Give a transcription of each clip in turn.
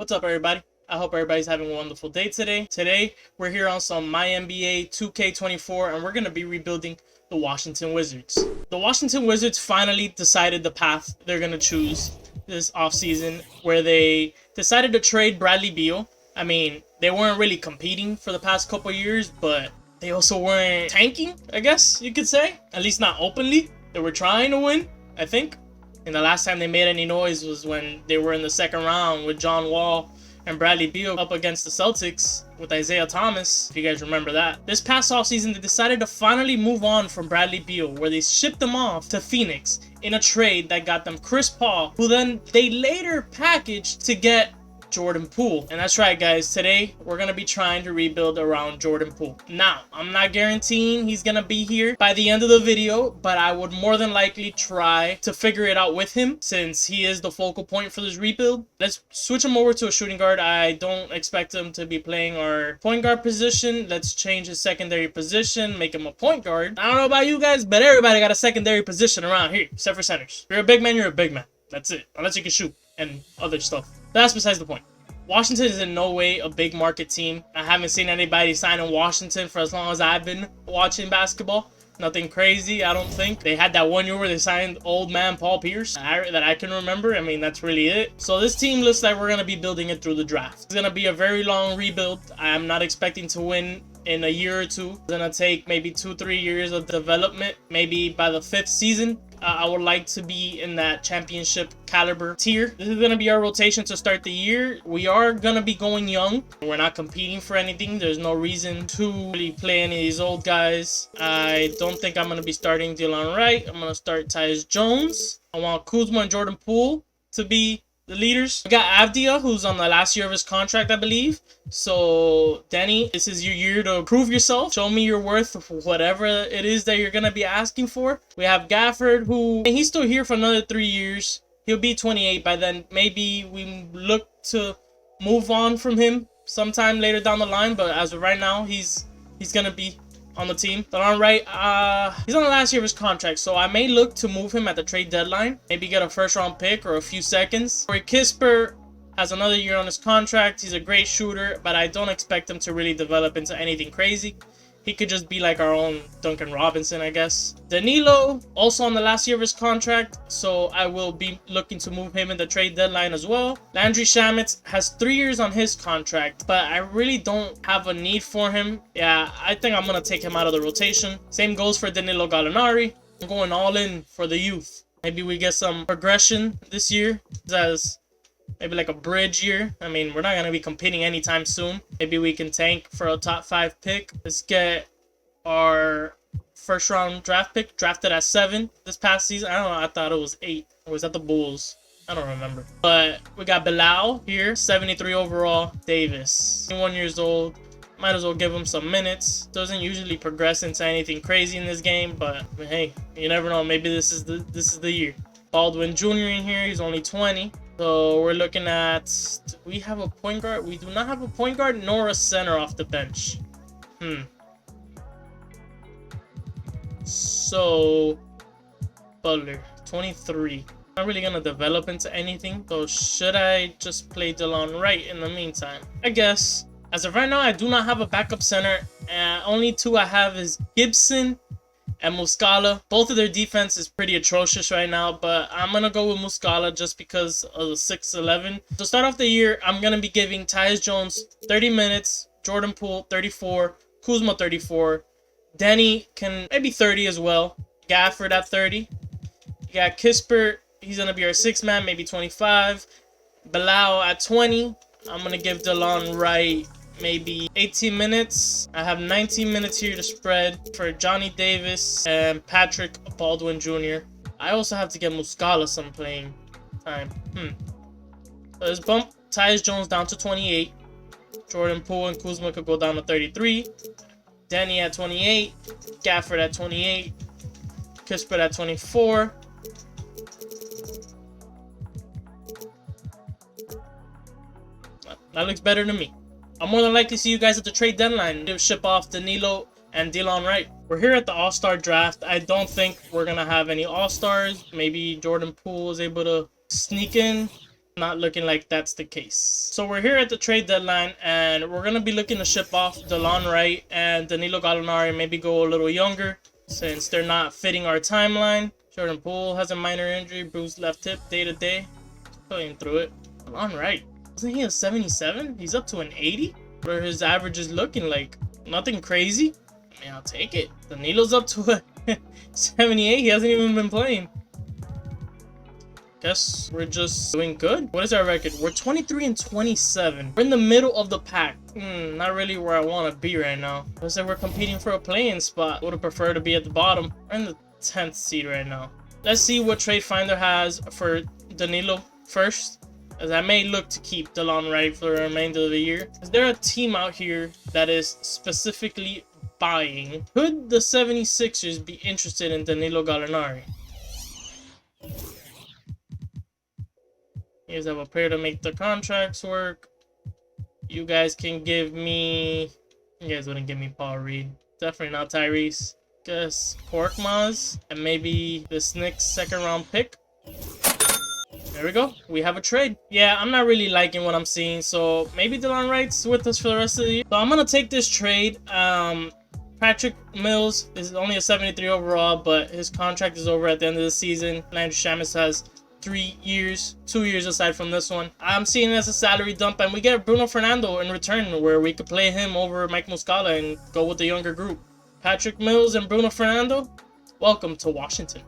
What's up, everybody? I hope everybody's having a wonderful day today. Today, we're here on some My NBA 2K24, and we're going to be rebuilding the Washington Wizards. The Washington Wizards finally decided the path they're going to choose this offseason, where they decided to trade Bradley Beal. I mean, they weren't really competing for the past couple years, but they also weren't tanking, I guess you could say. At least not openly. They were trying to win, I think. And the last time they made any noise was when they were in the second round with John Wall and Bradley Beal up against the Celtics with Isaiah Thomas, if you guys remember that. This past offseason, they decided to finally move on from Bradley Beal, where they shipped him off to Phoenix in a trade that got them Chris Paul, who then they later packaged to get Jordan Poole. And that's right, guys. Today, we're going to be trying to rebuild around Jordan Poole. Now, I'm not guaranteeing he's going to be here by the end of the video, but I would more than likely try to figure it out with him since he is the focal point for this rebuild. Let's switch him over to a shooting guard. I don't expect him to be playing our point guard position. Let's change his secondary position, make him a point guard. I don't know about you guys, but everybody got a secondary position around here, except for centers. If you're a big man, you're a big man. That's it. Unless you can shoot and other stuff. That's besides the point. Washington is in no way a big market team. I haven't seen anybody sign in Washington for as long as I've been watching basketball. Nothing crazy, I don't think. They had that one year where they signed old man Paul Pierce that I can remember. I mean, that's really it. So this team looks like we're going to be building it through the draft. It's going to be a very long rebuild. I'm not expecting to win in a year or two. It's going to take maybe 2-3 years of development. Maybe by the 5th season, I would like to be in that championship caliber tier. This is going to be our rotation to start the year. We are going to be going young. We're not competing for anything. There's no reason to really play any of these old guys. I don't think I'm going to be starting Delon Wright. I'm going to start Tyus Jones. I want Kuzma and Jordan Poole to be the leaders. We got Avdia, who's on the last year of his contract, I believe. So, Danny, this is your year to prove yourself. Show me your worth for whatever it is that you're going to be asking for. We have Gafford, who he's still here for another 3 years. He'll be 28 by then. Maybe we look to move on from him sometime later down the line. But as of right now, he's going to be on the team. Delon Wright, he's on the last year of his contract, so I may look to move him at the trade deadline. Maybe get a first-round pick or a few seconds. Corey Kispert has another year on his contract. He's a great shooter, but I don't expect him to really develop into anything crazy. He could just be like our own Duncan Robinson, I guess. Danilo, also on the last year of his contract, so I will be looking to move him in the trade deadline as well. Landry Shamet has 3 years on his contract, but I really don't have a need for him. Yeah, I think I'm going to take him out of the rotation. Same goes for Danilo Gallinari. I'm going all in for the youth. Maybe we get some progression this year as maybe like a bridge year. I mean, we're not going to be competing anytime soon. Maybe we can tank for a top 5 pick. Let's get our first round draft pick drafted at 7 this past season. I don't know. I thought it was 8. Or was that the Bulls? I don't remember. But we got Bilal here, 73 overall. Davis, 21 years old. Might as well give him some minutes. Doesn't usually progress into anything crazy in this game, but hey, you never know. Maybe this is the year. Baldwin Jr. in here. He's only 20. So we're looking at, do we have a point guard? We do not have a point guard nor a center off the bench. So Butler, 23. Not really gonna develop into anything. So should I just play Delon Wright in the meantime? I guess. As of right now, I do not have a backup center. Only 2 I have is Gibson and Muscala. Both of their defense is pretty atrocious right now, but I'm going to go with Muscala just because of the 6'11". To start off the year, I'm going to be giving Tyus Jones 30 minutes, Jordan Poole 34, Kuzma 34, Denny can maybe 30 as well, Gafford at 30. You got Kispert, he's going to be our 6th man, maybe 25. Bilal at 20. I'm going to give Delon Wright maybe 18 minutes. I have 19 minutes here to spread for Johnny Davis and Patrick Baldwin Jr. I also have to get Muscala some playing time. So let's bump Tyus Jones down to 28. Jordan Poole and Kuzma could go down to 33. Danny at 28. Gafford at 28. Kispert at 24. That looks better to me. I'll more than likely see you guys at the trade deadline to ship off Danilo and Delon Wright. We're here at the All-Star draft. I don't think we're going to have any All-Stars. Maybe Jordan Poole is able to sneak in not looking like that's the case. So we're here at the trade deadline, and we're going to be looking to ship off DeLon Wright and Danilo Gallinari, maybe go a little younger since they're not fitting our timeline. Jordan Poole has a minor injury, bruised left hip, day to day. Playing through it. DeLon Wright, wasn't he a 77? He's up to an 80? What are his averages looking like? Nothing crazy. I mean, I'll take it. Danilo's up to a 78. He hasn't even been playing. Guess we're just doing good. What is our record? We're 23 and 27. We're in the middle of the pack. Not really where I want to be right now. I said we're competing for a play-in spot. Would have preferred to be at the bottom. We're in the 10th seed right now. Let's see what Trade Finder has for Danilo first, as I may look to keep DeLon Wright for the remainder of the year. Is there a team out here that is specifically buying? Could the 76ers be interested in Danilo Gallinari? You guys have a pair to make the contracts work. You guys can give me... You guys wouldn't give me Paul Reed. Definitely not Tyrese. Guess Korkmaz and maybe this Knicks second round pick. There we go. We have a trade. Yeah, I'm not really liking what I'm seeing, so maybe DeLon Wright's with us for the rest of the year. So I'm gonna take this trade. Patrick Mills is only a 73 overall, but his contract is over at the end of the season. Landry Shamet has 3 years, 2 years aside from this one. I'm seeing it as a salary dump, and we get Bruno Fernando in return, where we could play him over Mike Muscala and go with the younger group. Patrick Mills and Bruno Fernando, welcome to Washington.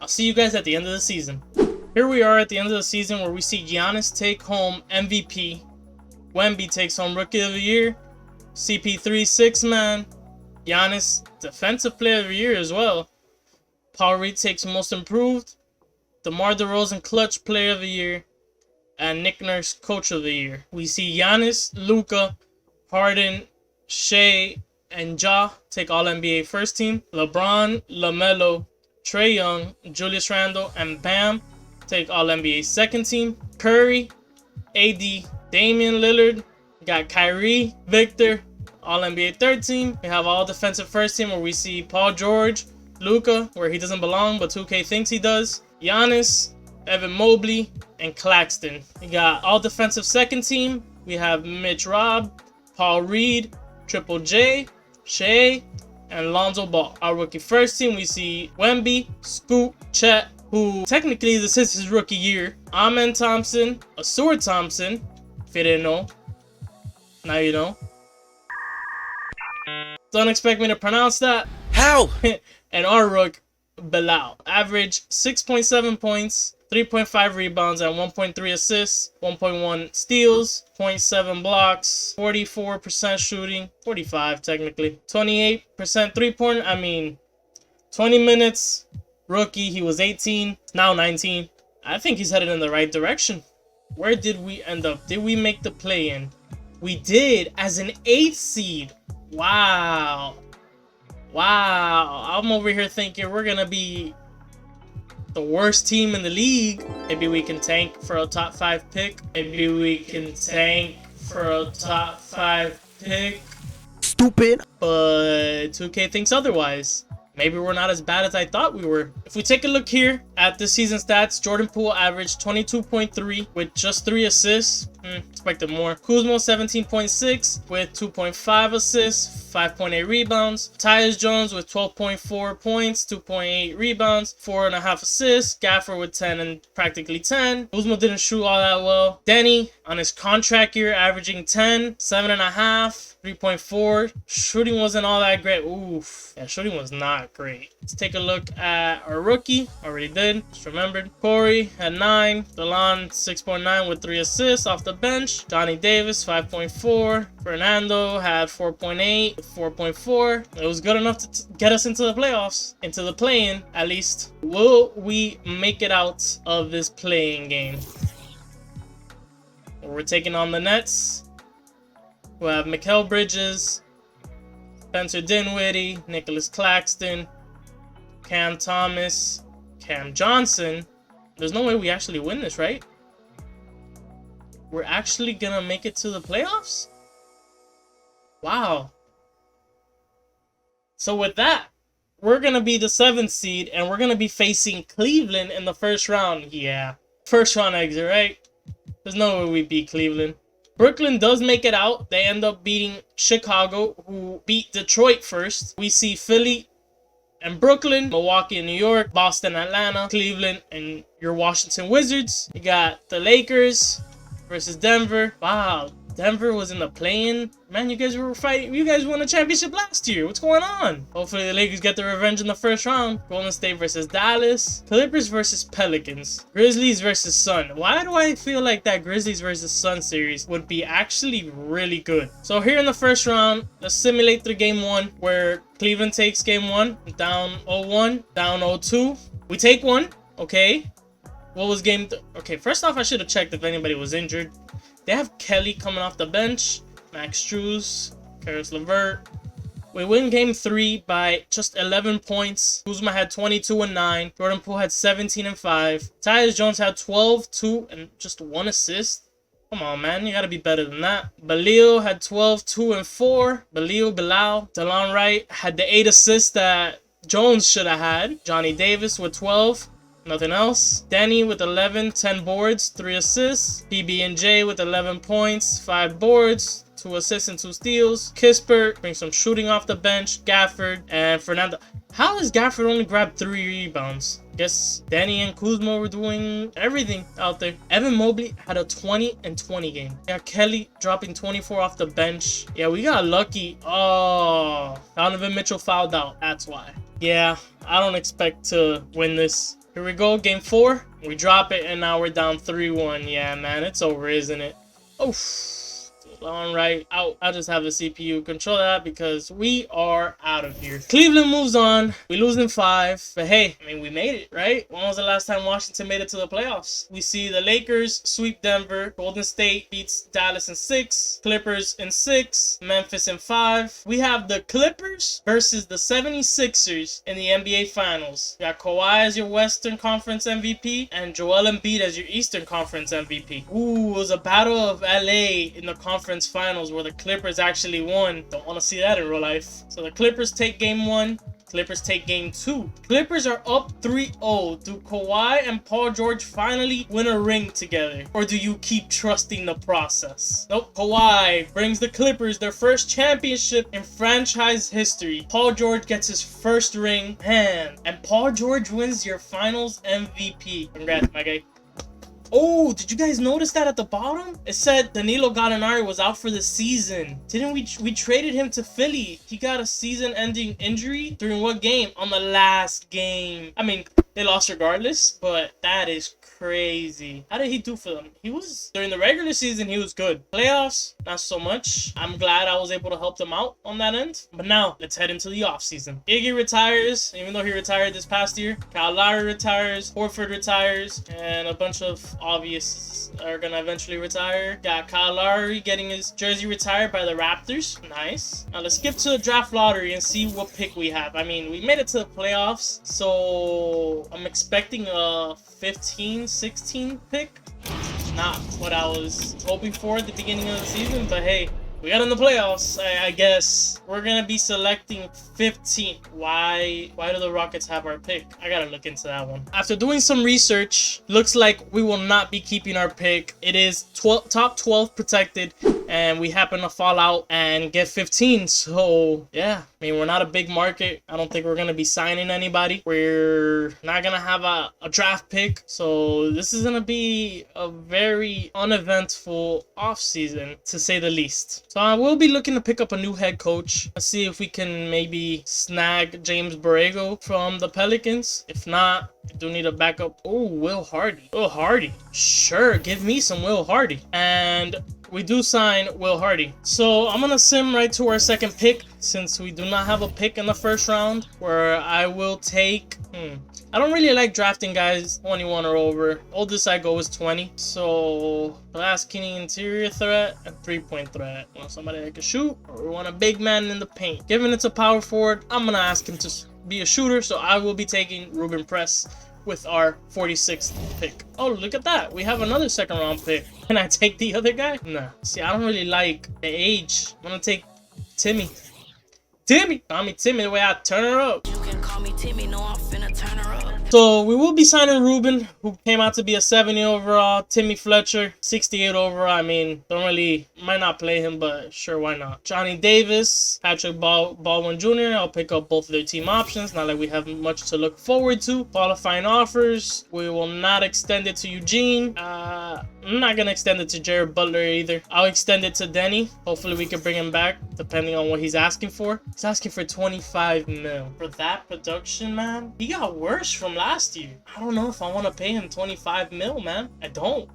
I'll see you guys at the end of the season. Here we are at the end of the season, where we see Giannis take home MVP, Wemby takes home Rookie of the Year, CP3 6-man, Giannis Defensive Player of the Year as well, Paul Reed takes Most Improved, DeMar DeRozan Clutch Player of the Year, and Nick Nurse Coach of the Year. We see Giannis, Luka, Harden, Shea, and Ja take All-NBA First Team. LeBron, LaMelo, Trae Young, Julius Randle, and Bam take All-NBA Second Team. Curry, AD, Damian Lillard, got Kyrie, Victor, All-NBA Third Team. We have All Defensive First Team, where we see Paul George, Luka, where he doesn't belong, but 2K thinks he does, Giannis, Evan Mobley, and Claxton. We got All Defensive Second Team. We have Mitch Robb, Paul Reed, Triple J, Shea, and Lonzo Ball. Our Rookie First Team, we see Wemby, Scoot, Chet, who technically this is his rookie year, Amen Thompson, Asur Thompson, if you didn't know, now you know. Don't expect me to pronounce that. How? And our rook, Bilal. Average 6.7 points, 3.5 rebounds, and 1.3 assists, 1.1 steals, 0.7 blocks, 44% shooting, 45 technically, 28% three-pointer. I mean, 20 minutes, rookie, he was 18, now 19. I think he's headed in the right direction. Where did we end up? Did we make the play-in? We did, as an 8th seed. Wow. I'm over here thinking we're gonna be the worst team in the league. Maybe we can tank for a top 5 pick. Maybe we can tank for a top 5 pick. Stupid. But 2K thinks otherwise. Maybe we're not as bad as I thought we were. If we take a look here at this season stats, Jordan Poole averaged 22.3 with just 3 assists. Expected more. Kuzma 17.6 with 2.5 assists, 5.8 rebounds. Tyus Jones with 12.4 points, 2.8 rebounds, 4.5 assists. Gafford with 10 and practically 10. Kuzma didn't shoot all that well. Denny on his contract year averaging 10, 7.5, 3.4. Shooting wasn't all that great. Oof. Yeah, shooting was not great. Let's take a look at our rookie. Already did. Just remembered. Corey had 9. DeLon 6.9 with 3 assists off the bench. Johnny Davis 5.4. Fernando had 4.8 with 4.4. It was good enough to get us into the playoffs, into the play-in at least. Will we make it out of this play-in game? We're taking on the Nets. We have Mikal Bridges, Spencer Dinwiddie, Nicholas Claxton, Cam Thomas, Cam Johnson. There's no way we actually win this, right? We're actually gonna make it to the playoffs? Wow. So with that, we're gonna be the 7th seed, and we're gonna be facing Cleveland in the first round. Yeah. First round exit, right? There's no way we beat Cleveland. Brooklyn does make it out. They end up beating Chicago, who beat Detroit first. We see Philly and Brooklyn, Milwaukee and New York, Boston, Atlanta, Cleveland, and your Washington Wizards. You got the Lakers versus Denver. Wow, Denver was in the play-in. Man, you guys were fighting. You guys won a championship last year. What's going on? Hopefully the Lakers get their revenge in the first round. Golden State versus Dallas. Clippers versus Pelicans. Grizzlies versus Sun. Why do I feel like that Grizzlies versus Sun series would be actually really good? So here in the first round, let's simulate the game one where Cleveland takes game one. Down 0-1, down 0-2. We take one. Okay. What was game... Okay, first off, I should have checked if anybody was injured. They have Kelly coming off the bench, Max Strus, Karis LeVert. We win game 3 by just 11 points. Kuzma had 22 and 9. Jordan Poole had 17 and 5. Tyus Jones had 12, 2, and just 1 assist. Come on, man. You gotta be better than that. Beal had 12, 2, and 4. Bilal. Delon Wright had the 8 assists that Jones should have had. Johnny Davis with 12. Nothing else. Danny with 11, 10 boards, 3 assists. PB&J with 11 points, 5 boards, 2 assists and 2 steals. Kispert brings some shooting off the bench. Gafford and Fernando. How has Gafford only grabbed 3 rebounds? Guess Danny and Kuzma were doing everything out there. Evan Mobley had a 20 and 20 game. Yeah, Kelly dropping 24 off the bench. Yeah, we got lucky. Oh, Donovan Mitchell fouled out. That's why. Yeah, I don't expect to win this. Here we go, game 4. We drop it, and now we're down 3-1. Yeah, man, it's over, isn't it? Oh, all right, out. I'll just have the CPU control that because we are out of here. Cleveland moves on. We lose in 5, but hey, I mean, we made it, right? When was the last time Washington made it to the playoffs? We see the Lakers sweep Denver. Golden State beats Dallas in 6. Clippers in 6. Memphis in 5. We have the Clippers versus the 76ers in the NBA Finals. You got Kawhi as your Western Conference MVP and Joel Embiid as your Eastern Conference MVP. Ooh, it was a battle of LA in the conference finals where the Clippers actually won. Don't want to see that in real life. So the Clippers take game 1. Clippers take game 2. Clippers are up 3-0. Do Kawhi and Paul George finally win a ring together? Or do you keep trusting the process? Nope. Kawhi brings the Clippers their first championship in franchise history. Paul George gets his first ring. Man. And Paul George wins your finals MVP. Congrats, my guy. Oh, did you guys notice that at the bottom? It said Danilo Gallinari was out for the season. Didn't we traded him to Philly? He got a season-ending injury during what game? On the last game. I mean, they lost regardless, but that is crazy. How did he do for them? He was, during the regular season, he was good. Playoffs, not so much. I'm glad I was able to help them out on that end. But now, let's head into the offseason. Iggy retires, even though he retired this past year. Kyle Lowry retires. Horford retires. And a bunch of obvious are gonna eventually retire. Got Kyle Lowry getting his jersey retired by the Raptors. Nice. Now, let's skip to the draft lottery and see what pick we have. I mean, we made it to the playoffs, so I'm expecting a 15-16 pick. Not what I was hoping for at the beginning of the season, but hey, we got in the playoffs. I guess we're gonna be selecting 15. Why do the Rockets have our pick? I gotta look into that one. After doing some research, looks like we will not be keeping our pick. It is top 12 protected, and we happen to fall out and get 15. So yeah, I mean, we're not a big market. I don't think we're gonna be signing anybody. We're not gonna have a draft pick, so this is gonna be a very uneventful offseason, to say the least. So I will be looking to pick up a new head coach. Let's see if we can maybe snag James Borrego from the Pelicans. If not, I do need a backup. Oh, Will Hardy. Will Hardy. Sure, give me some Will Hardy. And we do sign Will Hardy. So I'm gonna sim right to our second pick, since we do not have a pick in the first round, where I will take I don't really like drafting guys 21 or over. Oldest I go is 20. So glass skinny interior threat and 3-point threat. Want somebody that can shoot, or we want a big man in the paint. Given it's a power forward, I'm gonna ask him to be a shooter, so I will be taking Ruben Press with our 46th pick. Oh, look at that. We have another second round pick. Can I take the other guy? Nah. See, I don't really like the age. I'm gonna take Timmy. Timmy! Call me Timmy the way I turn her up. You can call me Timmy, no, I'm finna turn her up. So we will be signing Ruben, who came out to be a 70 overall. Timmy Fletcher, 68 overall. I mean, might not play him, but sure, why not? Johnny Davis, Patrick Baldwin Jr. I'll pick up both of their team options. Not like we have much to look forward to. Qualifying offers. We will not extend it to Eugene. I'm not gonna extend it to Jared Butler either. I'll extend it to Denny. Hopefully we can bring him back, depending on what he's asking for. He's asking for 25 mil. For that production, man, he got worse from last year. I don't know if I want to pay him 25 mil, man. I don't.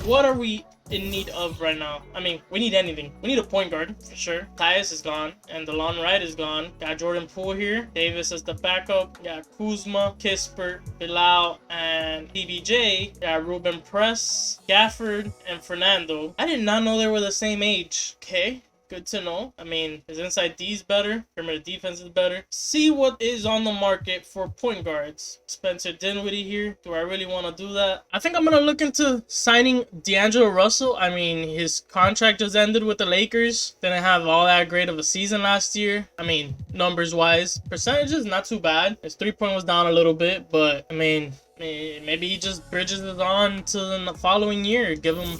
What are we in need of right now? I mean, we need anything. We need a point guard for sure. Tyus is gone and DeLon Wright is gone. Got Jordan Poole here. Davis as the backup. Got Kuzma, Kispert, Bilal, and PBJ. Got Ruben Press, Gafford, and Fernando. I did not know they were the same age. Okay. Good to know. I mean, his inside D is better. Perimeter defense is better. See what is on the market for point guards. Spencer Dinwiddie here. Do I really want to do that? I think I'm going to look into signing D'Angelo Russell. I mean, his contract just ended with the Lakers. Didn't have all that great of a season last year. I mean, numbers-wise. Percentages, not too bad. His three-point was down a little bit, but, I mean, maybe he just bridges it on to the following year. Give him...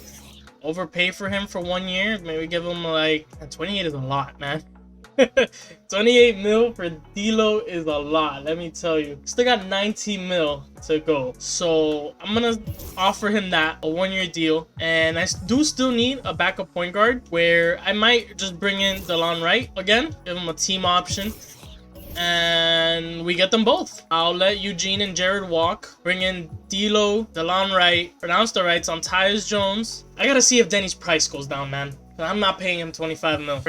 overpay for him for 1 year. Maybe give him like 28 is a lot, man. 28 mil for D'Lo is a lot, let me tell you. Still got 19 mil to go, so I'm gonna offer him that, a 1-year deal. And I do still need a backup point guard, where I might just bring in DeLon Wright again, give him a team option, and we get them both. I'll let Eugene and Jared walk. Bring in D'Lo, DeLon Wright, pronounce the rights on Tyus Jones. I gotta see if Denny's price goes down, man. I'm not paying him 25 mil.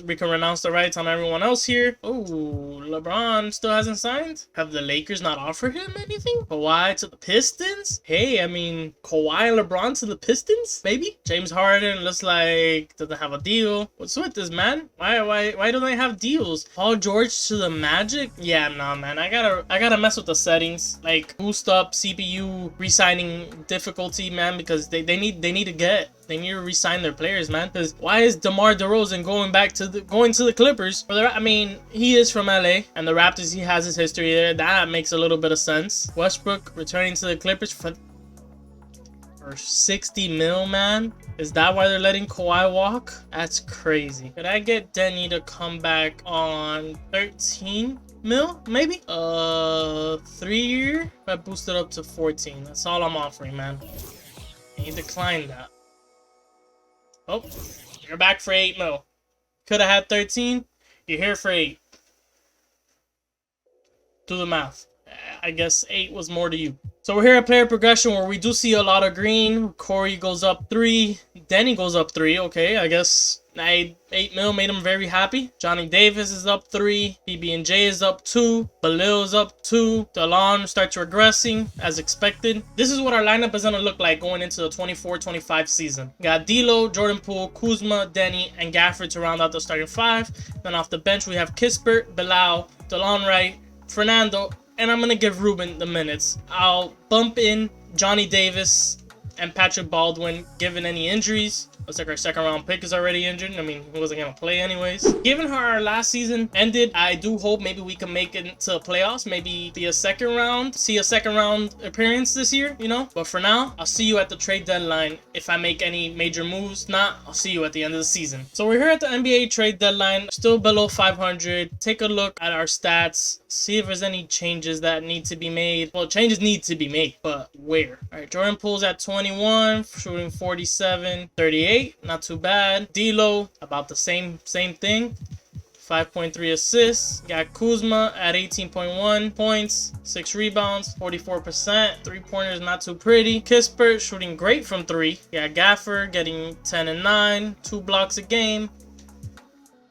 We can renounce the rights on everyone else here. Oh, LeBron still hasn't signed. Have the Lakers not offered him anything? Kawhi to the Pistons? Hey, I mean, Kawhi and LeBron to the Pistons? Maybe? James Harden looks like doesn't have a deal. What's with this, man? Why don't they have deals? Paul George to the Magic? Yeah, nah, man. I gotta mess with the settings. Like, boost up CPU re-signing difficulty, man, because they need to re-sign their players, man. Because why is DeMar DeRozan going to the Clippers? I mean, he is from LA, and the Raptors, he has his history there. That makes a little bit of sense. Westbrook returning to the Clippers for 60 mil, man. Is that why they're letting Kawhi walk? That's crazy. Could I get Denny to come back on 13 mil, maybe? 3-year? I boosted up to 14. That's all I'm offering, man. And he declined that. Oh, you're back for 8 mil. Could have had 13. You're here for 8. Do the math. I guess 8 was more to you. So we're here at player progression, where we do see a lot of green. Corey goes up 3. Denny goes up 3. Okay, I guess 8 mil made him very happy. Johnny Davis is up 3. PB&J is up 2. Balil is up 2. DeLon starts regressing as expected. This is what our lineup is going to look like going into the 24-25 season. Got D'Lo, Jordan Poole, Kuzma, Denny, and Gafford to round out the starting 5. Then off the bench we have Kispert, Bilal, DeLon Wright, Fernando, and I'm going to give Ruben the minutes. I'll bump in Johnny Davis and Patrick Baldwin, given any injuries. Looks like our second round pick is already injured. I mean, he wasn't going to play anyways. Given how our last season ended, I do hope maybe we can make it to playoffs. Maybe see a second round appearance this year, you know? But for now, I'll see you at the trade deadline if I make any major moves. Not, I'll see you at the end of the season. So we're here at the NBA trade deadline, still below 500. Take a look at our stats. See if there's any changes that need to be made. Well, changes need to be made, but where? All right, Jordan Poole's at 21, shooting 47, 38. Not too bad. D'Lo, about the same thing. 5.3 assists. Got Kuzma at 18.1 points, 6 rebounds, 44%. 3-pointers not too pretty. Kispert shooting great from 3. Got Gafford getting 10 and 9, 2 blocks a game.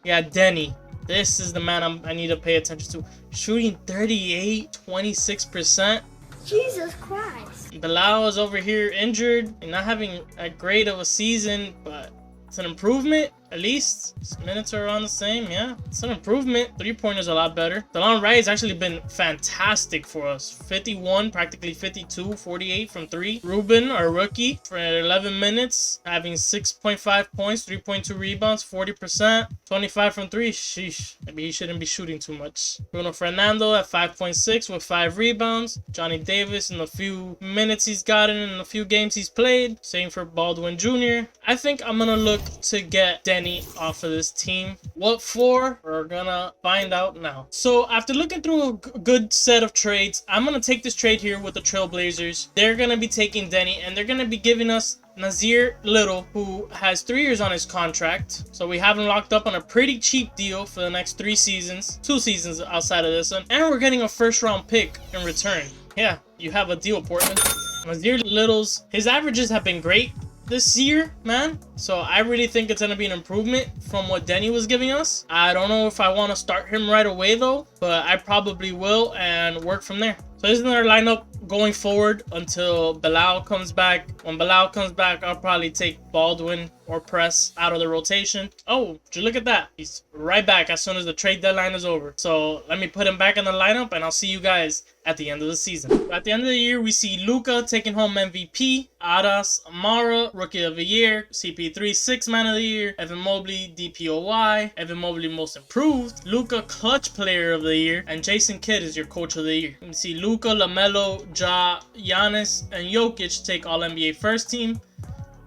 Got Denny. This is the man I need to pay attention to. Shooting 38, 26%. Jesus Christ. Bilal is over here injured and not having a great of a season, but it's an improvement. At least his minutes are around the same. Yeah, it's an improvement. 3-pointers a lot better. Delon Wright has actually been fantastic for us. 51, practically 52, 48 from 3. Ruben, our rookie, for 11 minutes, having 6.5 points, 3.2 rebounds, 40%, 25 from 3. Sheesh, maybe he shouldn't be shooting too much. Bruno Fernando at 5.6 with 5 rebounds. Johnny Davis in the few minutes he's gotten in the few games he's played. Same for Baldwin Jr. I think I'm gonna look to get Denny off of this team. What for? We're gonna find out now. So after looking through a good set of trades, I'm gonna take this trade here with the Trailblazers. They're gonna be taking Denny, and they're gonna be giving us Nazir Little, who has 3 years on his contract. So we have him locked up on a pretty cheap deal for the next 3 seasons. 2 seasons outside of this one. And we're getting a first-round pick in return. Yeah, you have a deal, Portland. Nazir Little's, his averages have been great this year, man. So I really think it's going to be an improvement from what Denny was giving us. I don't know if I want to start him right away, though. But I probably will and work from there. So this is our lineup going forward until Bilal comes back. When Bilal comes back, I'll probably take Baldwin or Press out of the rotation. Oh, would you look at that? He's right back as soon as the trade deadline is over. So let me put him back in the lineup, and I'll see you guys at the end of the season. At the end of the year, we see Luka taking home MVP, Aras Amara, Rookie of the Year, CP3, 6th Man of the Year, Evan Mobley, DPOY, Evan Mobley Most Improved, Luka Clutch Player of the Year, and Jason Kidd is your Coach of the Year. You can see Luka, LaMelo, Ja, Giannis, and Jokic take All-NBA First Team.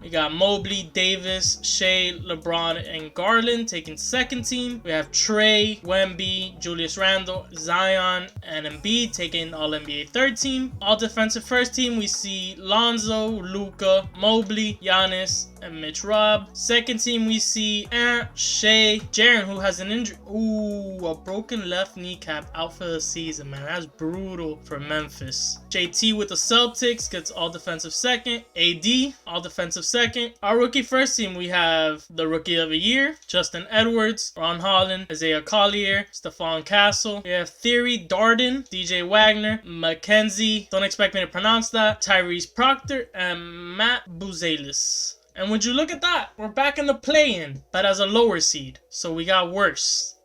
We got Mobley, Davis, Shea, LeBron, and Garland taking second team. We have Trey, Wemby, Julius Randle, Zion, and Embiid taking All-NBA third team. All defensive first team, we see Lonzo, Luka, Mobley, Giannis, and Mitch Robb. Second team, we see Shea, Jaren, who has an injury. Ooh, a broken left kneecap, out for the season, man. That's brutal for Memphis. JT with the Celtics gets all defensive second. AD, all defensive second. Our rookie first team, we have the Rookie of the Year, Justin Edwards, Ron Holland, Isaiah Collier, Stephon Castle. We have Theory Darden, DJ Wagner, Mackenzie, don't expect me to pronounce that, Tyrese Proctor, and Matt Buzelis. And would you look at that? We're back in the play-in, but as a lower seed. So we got worse.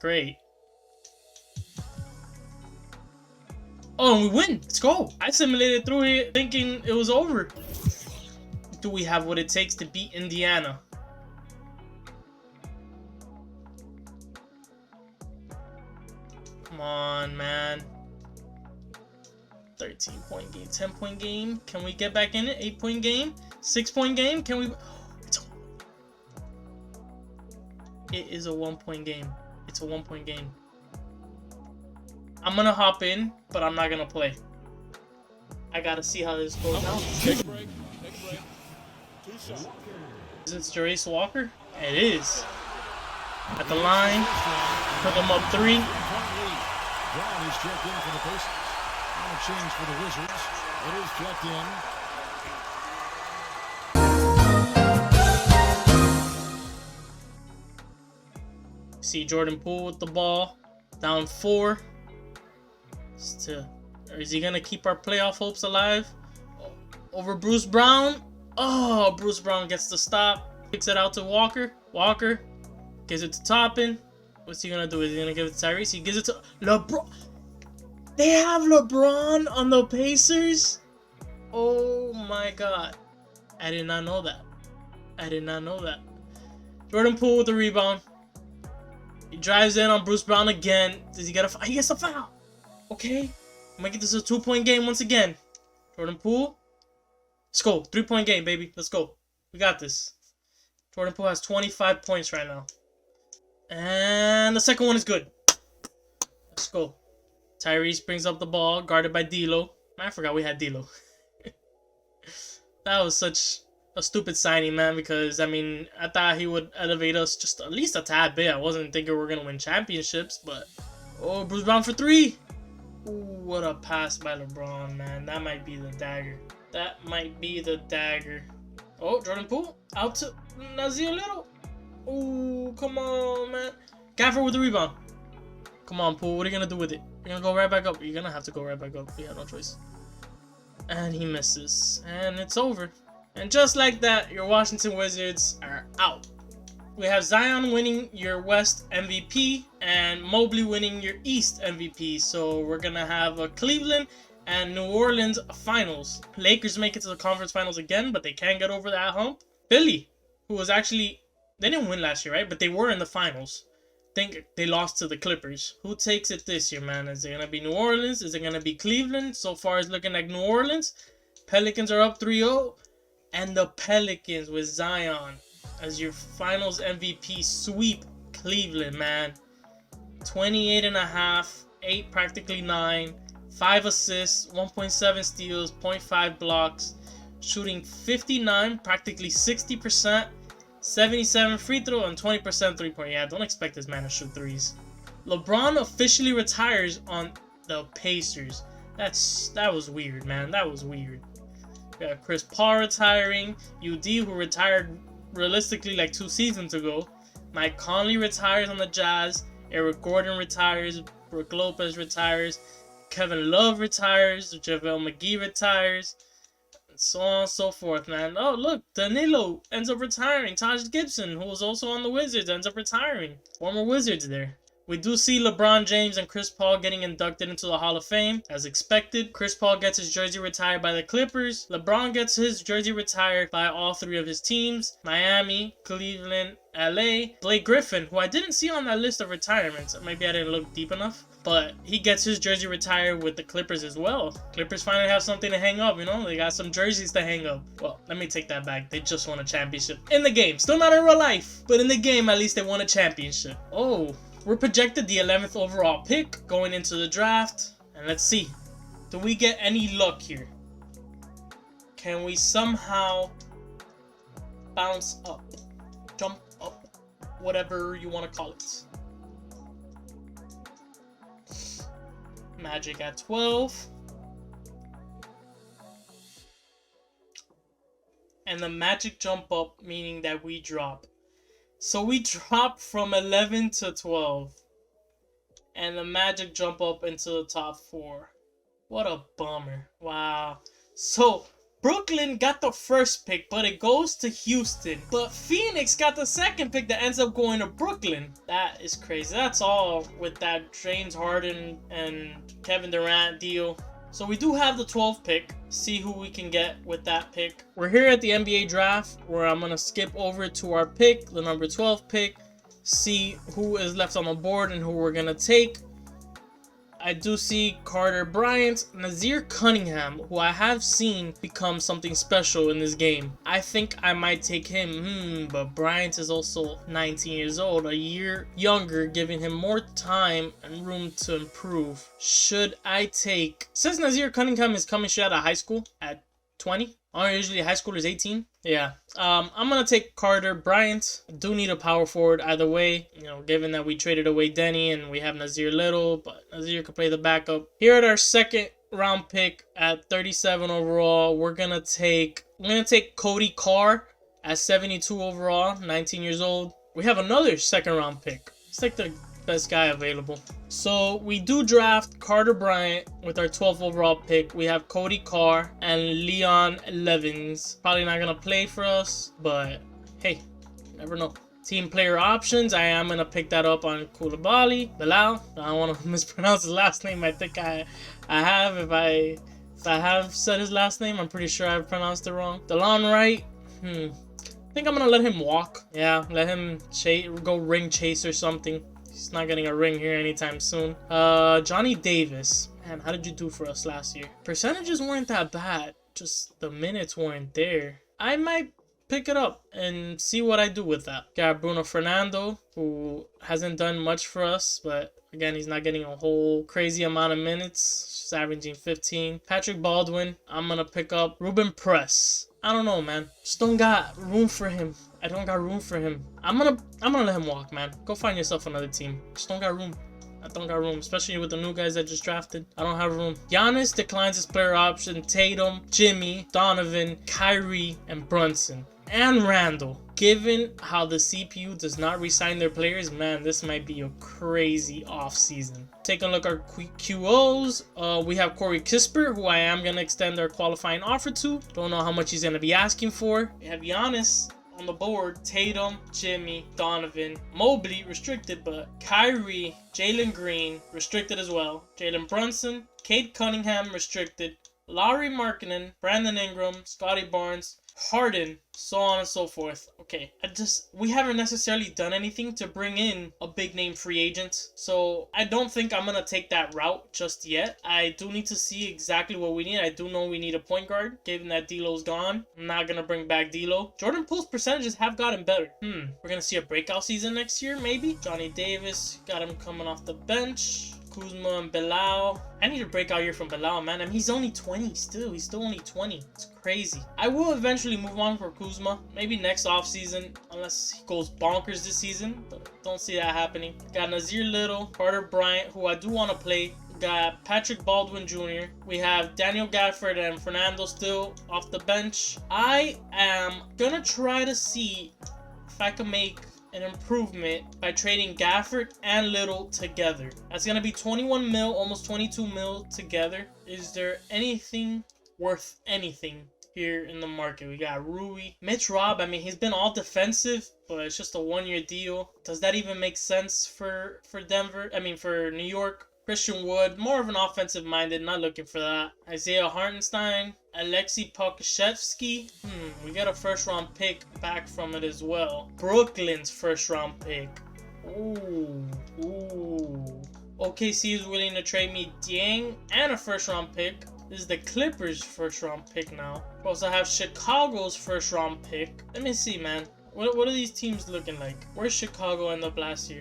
Great. Oh, and we win. Let's go. I simulated through it thinking it was over. Do we have what it takes to beat Indiana? Come on, man. 13-point game, 10-point game. Can we get back in it? 8-point game, 6-point game. Can we? It is a 1-point game. It's a 1-point game. I'm gonna hop in, but I'm not gonna play. I gotta see how this goes now. Take a break. Is it Jarace Walker? It is. At the line, put them up 3. Brown is checked in for the Pacers. On a change for the Wizards. It is checked in. See Jordan Poole with the ball. Down 4. Is he gonna keep our playoff hopes alive? Over Bruce Brown. Oh, Bruce Brown gets the stop. Kicks it out to Walker. Walker gives it to Toppin. What's he gonna do? Is he gonna give it to Tyrese? He gives it to LeBron. They have LeBron on the Pacers? Oh my god. I did not know that. I did not know that. Jordan Poole with the rebound. He drives in on Bruce Brown again. Does he get a foul? He gets a foul. Okay. Make this a 2-point game once again. Jordan Poole. Let's go. 3-point game, baby. Let's go. We got this. Jordan Poole has 25 points right now. And the second one is good. Let's go. Tyrese brings up the ball, guarded by D'Lo. I forgot we had D'Lo. That was such a stupid signing, man, because, I mean, I thought he would elevate us just at least a tad bit. I wasn't thinking we were going to win championships, but... Oh, Bruce Brown for 3. Ooh, what a pass by LeBron, man. That might be the dagger. That might be the dagger. Oh, Jordan Poole. Out to Nazir Little. Ooh, come on, man. Gafford with the rebound. Come on, Poole. What are you going to do with it? You're going to go right back up. You're going to have to go right back up. We have no choice. And he misses. And it's over. And just like that, your Washington Wizards are out. We have Zion winning your West MVP and Mobley winning your East MVP. So we're going to have a Cleveland and New Orleans finals. Lakers make it to the conference finals again, but they can't get over that hump. Philly, who was actually, they didn't win last year, right? But they were in the finals. I think they lost to the Clippers. Who takes it this year, man? Is it going to be New Orleans? Is it going to be Cleveland? So far it's looking like New Orleans. Pelicans are up 3-0. And the Pelicans with Zion as your finals MVP sweep Cleveland, man. 28.5, 8 practically 9, 5 assists, 1.7 steals, 0.5 blocks, shooting 59, practically 60%, 77 free throw, and 20% three-point. Yeah, don't expect this man to shoot threes. LeBron officially retires on the Pacers. That was weird, man. That was weird. We got Chris Paul retiring, UD who retired realistically like 2 seasons ago. Mike Conley retires on the Jazz. Eric Gordon retires. Brook Lopez retires. Kevin Love retires. JaVale McGee retires. And so on and so forth, man. Oh, look, Danilo ends up retiring. Taj Gibson, who was also on the Wizards, ends up retiring. Former Wizards there. We do see LeBron James and Chris Paul getting inducted into the Hall of Fame, as expected. Chris Paul gets his jersey retired by the Clippers. LeBron gets his jersey retired by all 3 of his teams. Miami, Cleveland, LA. Blake Griffin, who I didn't see on that list of retirements. Maybe I didn't look deep enough. But he gets his jersey retired with the Clippers as well. Clippers finally have something to hang up, you know? They got some jerseys to hang up. Well, let me take that back. They just won a championship. In the game. Still not in real life. But in the game, at least they won a championship. Oh. We're projected the 11th overall pick going into the draft. And let's see. Do we get any luck here? Can we somehow bounce up? Jump up? Whatever you want to call it. Magic at 12. And the Magic jump up, meaning that we drop. So we drop from 11 to 12. And the Magic jump up into the top 4. What a bummer. Wow. So Brooklyn got the first pick, but it goes to Houston. But Phoenix got the 2nd pick that ends up going to Brooklyn. That is crazy. That's all with that James Harden and Kevin Durant deal. So we do have the 12th pick. See who we can get with that pick. We're here at the NBA draft where I'm going to skip over to our pick, the number 12 pick. See who is left on the board and who we're going to take. I do see Carter Bryant, Nazir Cunningham, who I have seen become something special in this game. I think I might take him, but Bryant is also 19 years old, a year younger, giving him more time and room to improve. Should I take... Since Nazir Cunningham is coming straight out of high school at 20, aren't usually high schoolers 18? Yeah. I'm going to take Carter Bryant. I do need a power forward either way, you know, given that we traded away Denny and we have Nazir Little, but Nazir could play the backup. Here at our 2nd round pick at 37 overall, we're going to take Cody Carr at 72 overall, 19 years old. We have another 2nd round pick. Let's take the best guy available. So we do draft Carter Bryant with our 12th overall pick. We have Cody Carr and Leon Levins. Probably not gonna play for us, but hey, never know. Team player options. I am gonna pick that up on Koulibaly. Bilal. I don't want to mispronounce his last name. I think I have. If I have said his last name, I'm pretty sure I've pronounced it wrong. DeLon Wright. I think I'm gonna let him walk. Yeah, let him go ring chase or something. He's not getting a ring here anytime soon. Johnny Davis. Man, how did you do for us last year? Percentages weren't that bad. Just the minutes weren't there. I might pick it up and see what I do with that. Got Bruno Fernando, who hasn't done much for us, but again, he's not getting a whole crazy amount of minutes. Just averaging 15. Patrick Baldwin. I'm going to pick up Ruben Press. I don't know, man. Just don't got room for him. I'm gonna let him walk, man. Go find yourself another team. Just don't got room. I don't got room, especially with the new guys that just drafted. I don't have room. Giannis declines his player option. Tatum, Jimmy, Donovan, Kyrie, and Brunson. And Randall. Given how the CPU does not re-sign their players, man, this might be a crazy offseason. Taking a look at our QOs. We have Corey Kispert, who I am going to extend our qualifying offer to. Don't know how much he's going to be asking for. We have Giannis on the board. Tatum, Jimmy, Donovan, Mobley, restricted, but Kyrie, Jalen Green, restricted as well. Jalen Brunson, Cade Cunningham, restricted. Lauri Markkanen, Brandon Ingram, Scotty Barnes, Harden, so on and so forth. Okay, we haven't necessarily done anything to bring in a big name free agent, so I don't think I'm gonna take that route just yet. I do need to see exactly what we need. I do know we need a point guard, given that D'Lo's gone. I'm not gonna bring back D'Lo. Jordan Poole's percentages have gotten better. We're gonna see a breakout season next year, maybe. Johnny Davis, got him coming off the bench. Kuzma and Bilal. I need a breakout year from Bilal, man. I mean, he's only 20 still. He's still only 20. It's crazy. I will eventually move on for Kuzma. Maybe next offseason, unless he goes bonkers this season. But don't see that happening. Got Nazir Little, Carter Bryant, who I do want to play. Got Patrick Baldwin Jr. We have Daniel Gafford and Fernando still off the bench. I am gonna try to see if I can make an improvement by trading Gafford and Little together. That's gonna be 21 mil, almost 22 mil together. Is there anything worth anything here in the market? We got Rui, Mitch Robb. I mean, he's been all defensive, but it's just a one-year deal. Does that even make sense for Denver? I mean, for New York? Christian Wood, more of an offensive minded, not looking for that. Isaiah Hartenstein, Alexei Pokusevsky. We got a first round pick back from it as well. Brooklyn's first round pick. Ooh. OKC is willing to trade me Dieng and a first round pick. This is the Clippers' first round pick now. We also have Chicago's first round pick. Let me see, man. What are these teams looking like? Where's Chicago end up last year?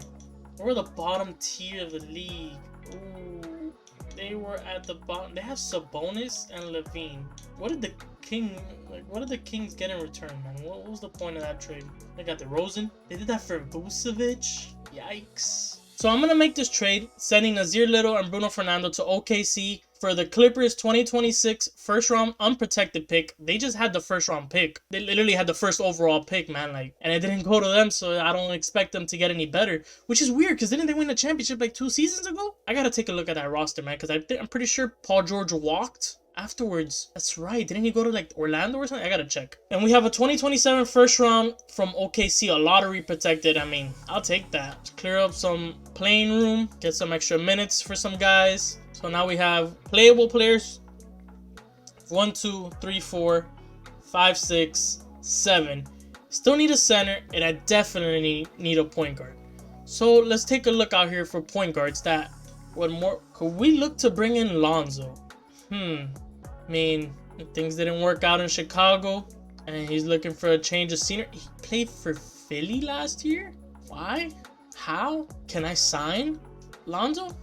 We're the bottom tier of the league. Ooh, they were at the bottom. They have Sabonis and Levine. What did the Kings get in return, man? What was the point of that trade? They got DeRozan. They did that for Vucevic. Yikes. So I'm gonna make this trade, sending Nazir Little and Bruno Fernando to OKC for the Clippers 2026 first round unprotected pick. They just had the first round pick. They literally had the first overall pick, man. And it didn't go to them, so I don't expect them to get any better. Which is weird, because didn't they win the championship like 2 seasons ago? I gotta take a look at that roster, man, because I'm pretty sure Paul George walked afterwards. That's right. Didn't he go to like Orlando or something? I gotta check. And we have a 2027 first round from OKC, a lottery protected. I mean, I'll take that. Clear up some playing room, get some extra minutes for some guys. So now we have playable players. 1, 2, 3, 4, 5, 6, 7. Still need a center, and I definitely need a point guard. So let's take a look out here for point guards. That what more could we look to bring in Lonzo? I mean, things didn't work out in Chicago, and he's looking for a change of scenery. He played for Philly last year? Why? How? Can I sign Lonzo?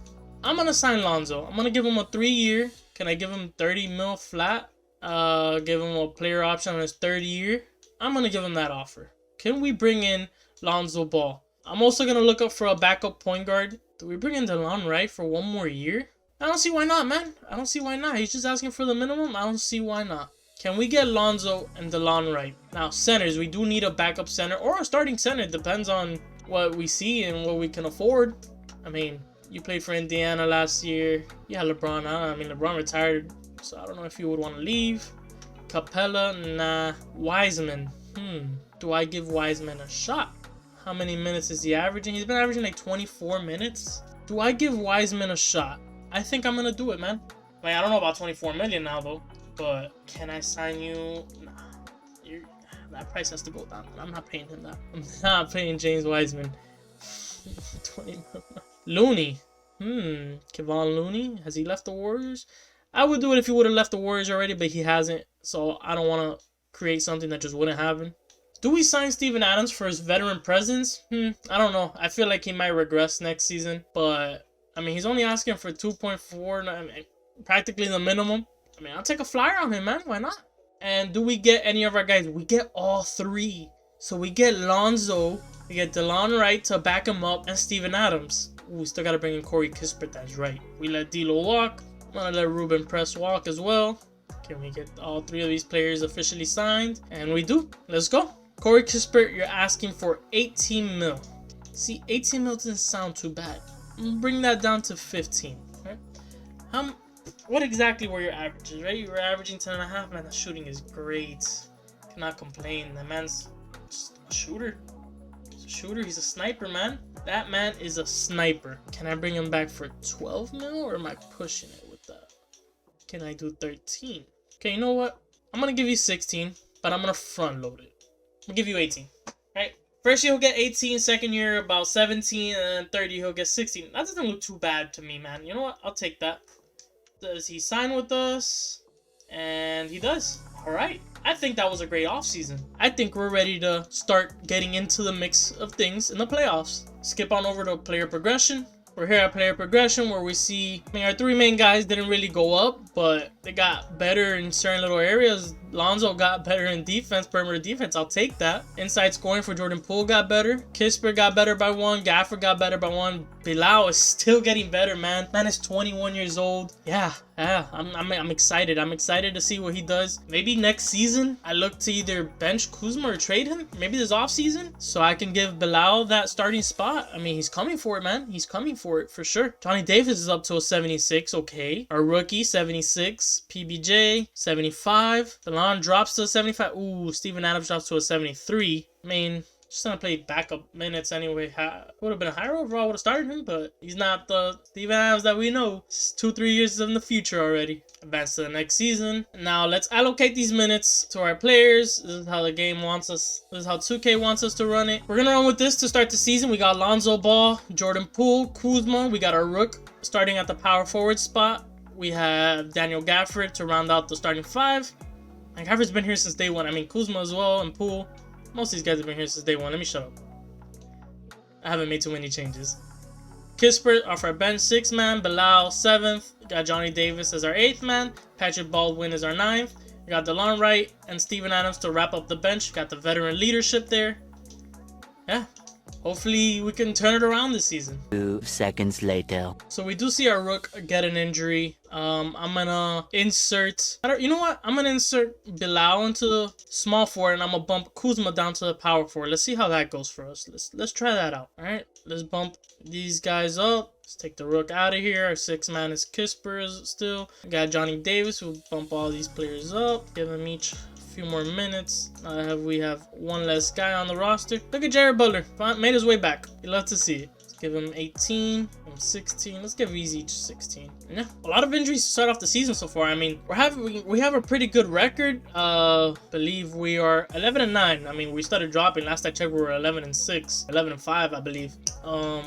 I'm gonna sign Lonzo. I'm gonna give him a 3-year. Can I give him 30 mil flat? Give him a player option on his 3rd year. I'm gonna give him that offer. Can we bring in Lonzo Ball? I'm also gonna look up for a backup point guard. Do we bring in DeLon Wright for 1 more year? I don't see why not, man. I don't see why not. He's just asking for the minimum. I don't see why not. Can we get Lonzo and DeLon Wright? Now, centers. We do need a backup center or a starting center. Depends on what we see and what we can afford. I mean, you played for Indiana last year. Yeah, LeBron. I mean, LeBron retired, so I don't know if you would want to leave. Capella, nah. Wiseman. Do I give Wiseman a shot? How many minutes is he averaging? He's been averaging like 24 minutes. Do I give Wiseman a shot? I think I'm gonna do it, man. Like, I don't know about 24 million now, though. But can I sign you? Nah. That price has to go down. I'm not paying him that. I'm not paying James Wiseman 20 million. Looney. Kevon Looney. Has he left the Warriors? I would do it if he would have left the Warriors already, but he hasn't. So I don't want to create something that just wouldn't happen. Do we sign Steven Adams for his veteran presence? I don't know. I feel like he might regress next season. But, I mean, he's only asking for 2.4. I mean, practically the minimum. I mean, I'll take a flyer on him, man. Why not? And do we get any of our guys? We get all 3. So we get Lonzo. We get DeLon Wright to back him up. And Steven Adams. Ooh, we still got to bring in Corey Kispert. That's right. We let D'Lo walk. I'm going to let Ruben Press walk as well. Can we get all 3 of these players officially signed? And we do. Let's go. Corey Kispert, you're asking for 18 mil. See, 18 mil doesn't sound too bad. Bring that down to 15. Right? What exactly were your averages, right? You were averaging 10.5. Man, the shooting is great. Cannot complain. The man's just a shooter. He's a shooter. He's a sniper, man. That man is a sniper. Can I bring him back for 12 mil or am I pushing it with that? Can I do 13? Okay, you know what? I'm going to give you 16, but I'm going to front load it. I'm going to give you 18, right? First year he'll get 18, second year about 17, and then third year he'll get 16. That doesn't look too bad to me, man. You know what? I'll take that. Does he sign with us? And he does. All right. I think that was a great offseason. I think we're ready to start getting into the mix of things in the playoffs. Skip on over to player progression. We're here at player progression where we see, I mean, our 3 main guys didn't really go up, but they got better in certain little areas. Lonzo got better in defense, perimeter defense. I'll take that. Inside scoring for Jordan Poole got better. Kispert got better by 1. Gafford got better by 1. Bilal is still getting better, man. Man is 21 years old. Yeah, I'm excited. I'm excited to see what he does. Maybe next season, I look to either bench Kuzma or trade him. Maybe this offseason, so I can give Bilal that starting spot. I mean, he's coming for it, man. He's coming for it for sure. Johnny Davis is up to a 76. Okay. Our rookie, 76. PBJ, 75. Delon drops to a 75. Ooh, Steven Adams drops to a 73. I mean, just gonna play backup minutes anyway. Would have been a higher overall, would have started him, but he's not the Steven Adams that we know. It's 2-3 years in the future already. Advance to the next season. Now let's allocate these minutes to our players. This is how the game wants us. This is how 2K wants us to run it. We're gonna run with this to start the season. We got Lonzo Ball, Jordan Poole, Kuzma. We got our rook starting at the power forward spot. We have Daniel Gafford to round out the starting 5. And Gafford's been here since day 1. I mean, Kuzma as well and Poole. Most of these guys have been here since day 1. Let me shut up. I haven't made too many changes. Kispert off our bench, 6th man. Bilal, 7th. We got Johnny Davis as our 8th man. Patrick Baldwin is our 9th. We got DeLon Wright and Steven Adams to wrap up the bench. Got the veteran leadership there. Yeah. Hopefully we can turn it around this season. 2 seconds later. So we do see our rook get an injury. I'm gonna insert, you know what? I'm gonna insert Bilal into the small forward and I'm gonna bump Kuzma down to the power forward. Let's see how that goes for us. Let's try that out. All right, let's bump these guys up. Let's take the rook out of here. Our 6th man is Kispert still. We got Johnny Davis. We'll bump all these players up. Give them each few more minutes. We have 1 less guy on the roster. Look at Jared Butler. Made his way back. You love to see it. Let's give him 18. Give him 16. Let's give these each 16. And yeah, a lot of injuries to start off the season so far. I mean, we have a pretty good record. Believe we are 11-9. I mean, we started dropping. Last I checked, we were 11-6, 11-5, I believe.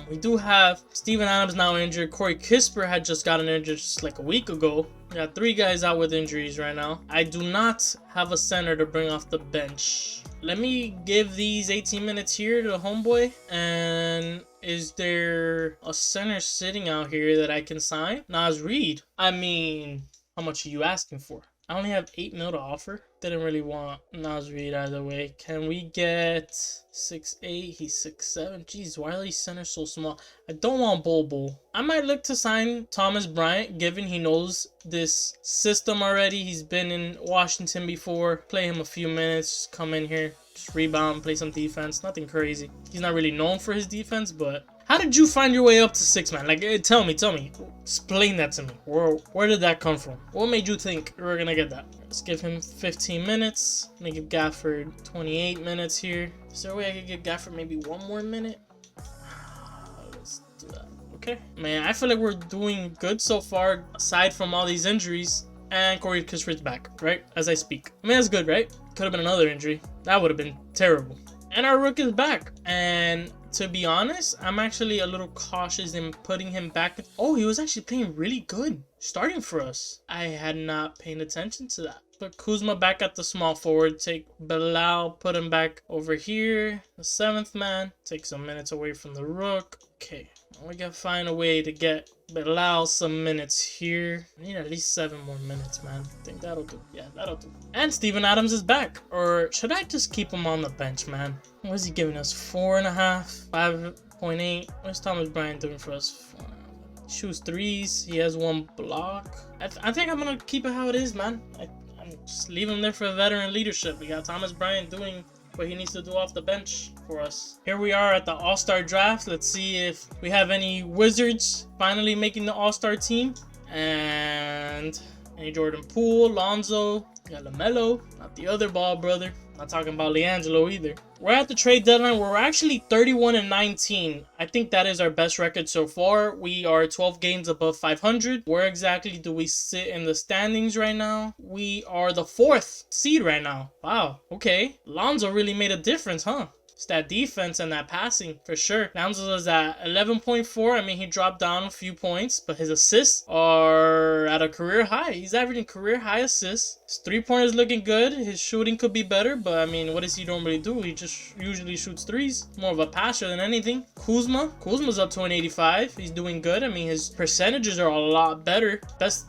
We do have Steven Adams now injured. Corey Kispert had just gotten injured just like a week ago. We got 3 guys out with injuries right now. I do not have a center to bring off the bench. Let me give these 18 minutes here to the homeboy. And is there a center sitting out here that I can sign? Naz Reid. I mean, how much are you asking for? I only have 8 mil to offer. Didn't really want Naz Reid either way. Can we get 6'8"? He's 6'7". Jeez, why are these centers so small? I don't want Bol Bol. I might look to sign Thomas Bryant, given he knows this system already. He's been in Washington before. Play him a few minutes. Come in here. Just rebound, play some defense. Nothing crazy. He's not really known for his defense, but how did you find your way up to 6 man? Like, tell me. Explain that to me. Where did that come from? What made you think we were gonna get that? Let's give him 15 minutes. Let me give Gafford 28 minutes here. Is there a way I could give Gafford maybe 1 more minute? Let's do that. Okay. Man, I feel like we're doing good so far, aside from all these injuries. And Corey Kispert's back, right? As I speak. I mean, that's good, right? Could have been another injury. That would have been terrible. And our rook is back. And to be honest, I'm actually a little cautious in putting him back. Oh, he was actually playing really good starting for us. I had not paid attention to that. Put Kuzma back at the small forward. Take Bilal, put him back over here. The 7th man. Take some minutes away from the rook. Okay, we gotta find a way to get Bilal some minutes here. I need at least 7 more minutes, man. I think that'll do. Yeah, that'll do. And Steven Adams is back. Or should I just keep him on the bench, man? What is he giving us? 4.5, 0.8. What's Thomas Bryant doing for us? Shoots threes. He has 1 block. I think I'm gonna keep it how it is, man. I'm just leave him there for veteran leadership. We got Thomas Bryant doing what he needs to do off the bench for us. Here we are at the All-Star draft. Let's see if we have any Wizards finally making the All-Star team. And any Jordan Poole, Lonzo, got LaMelo, not the other ball brother. Not talking about LiAngelo either. We're at the trade deadline. We're actually 31-19. I think that is our best record so far. We are 12 games above 500. Where exactly do we sit in the standings right now? We are the 4th seed right now. Wow. Okay. Lonzo really made a difference, huh? It's that defense and that passing for sure. Lonzo is at 11.4. I mean, he dropped down a few points, but his assists are at a career high. He's averaging career high assists. His 3-pointer is looking good. His shooting could be better, but I mean, what does he normally do? He just usually shoots threes. More of a passer than anything. Kuzma's up to an 85. He's doing good. I mean, his percentages are a lot better.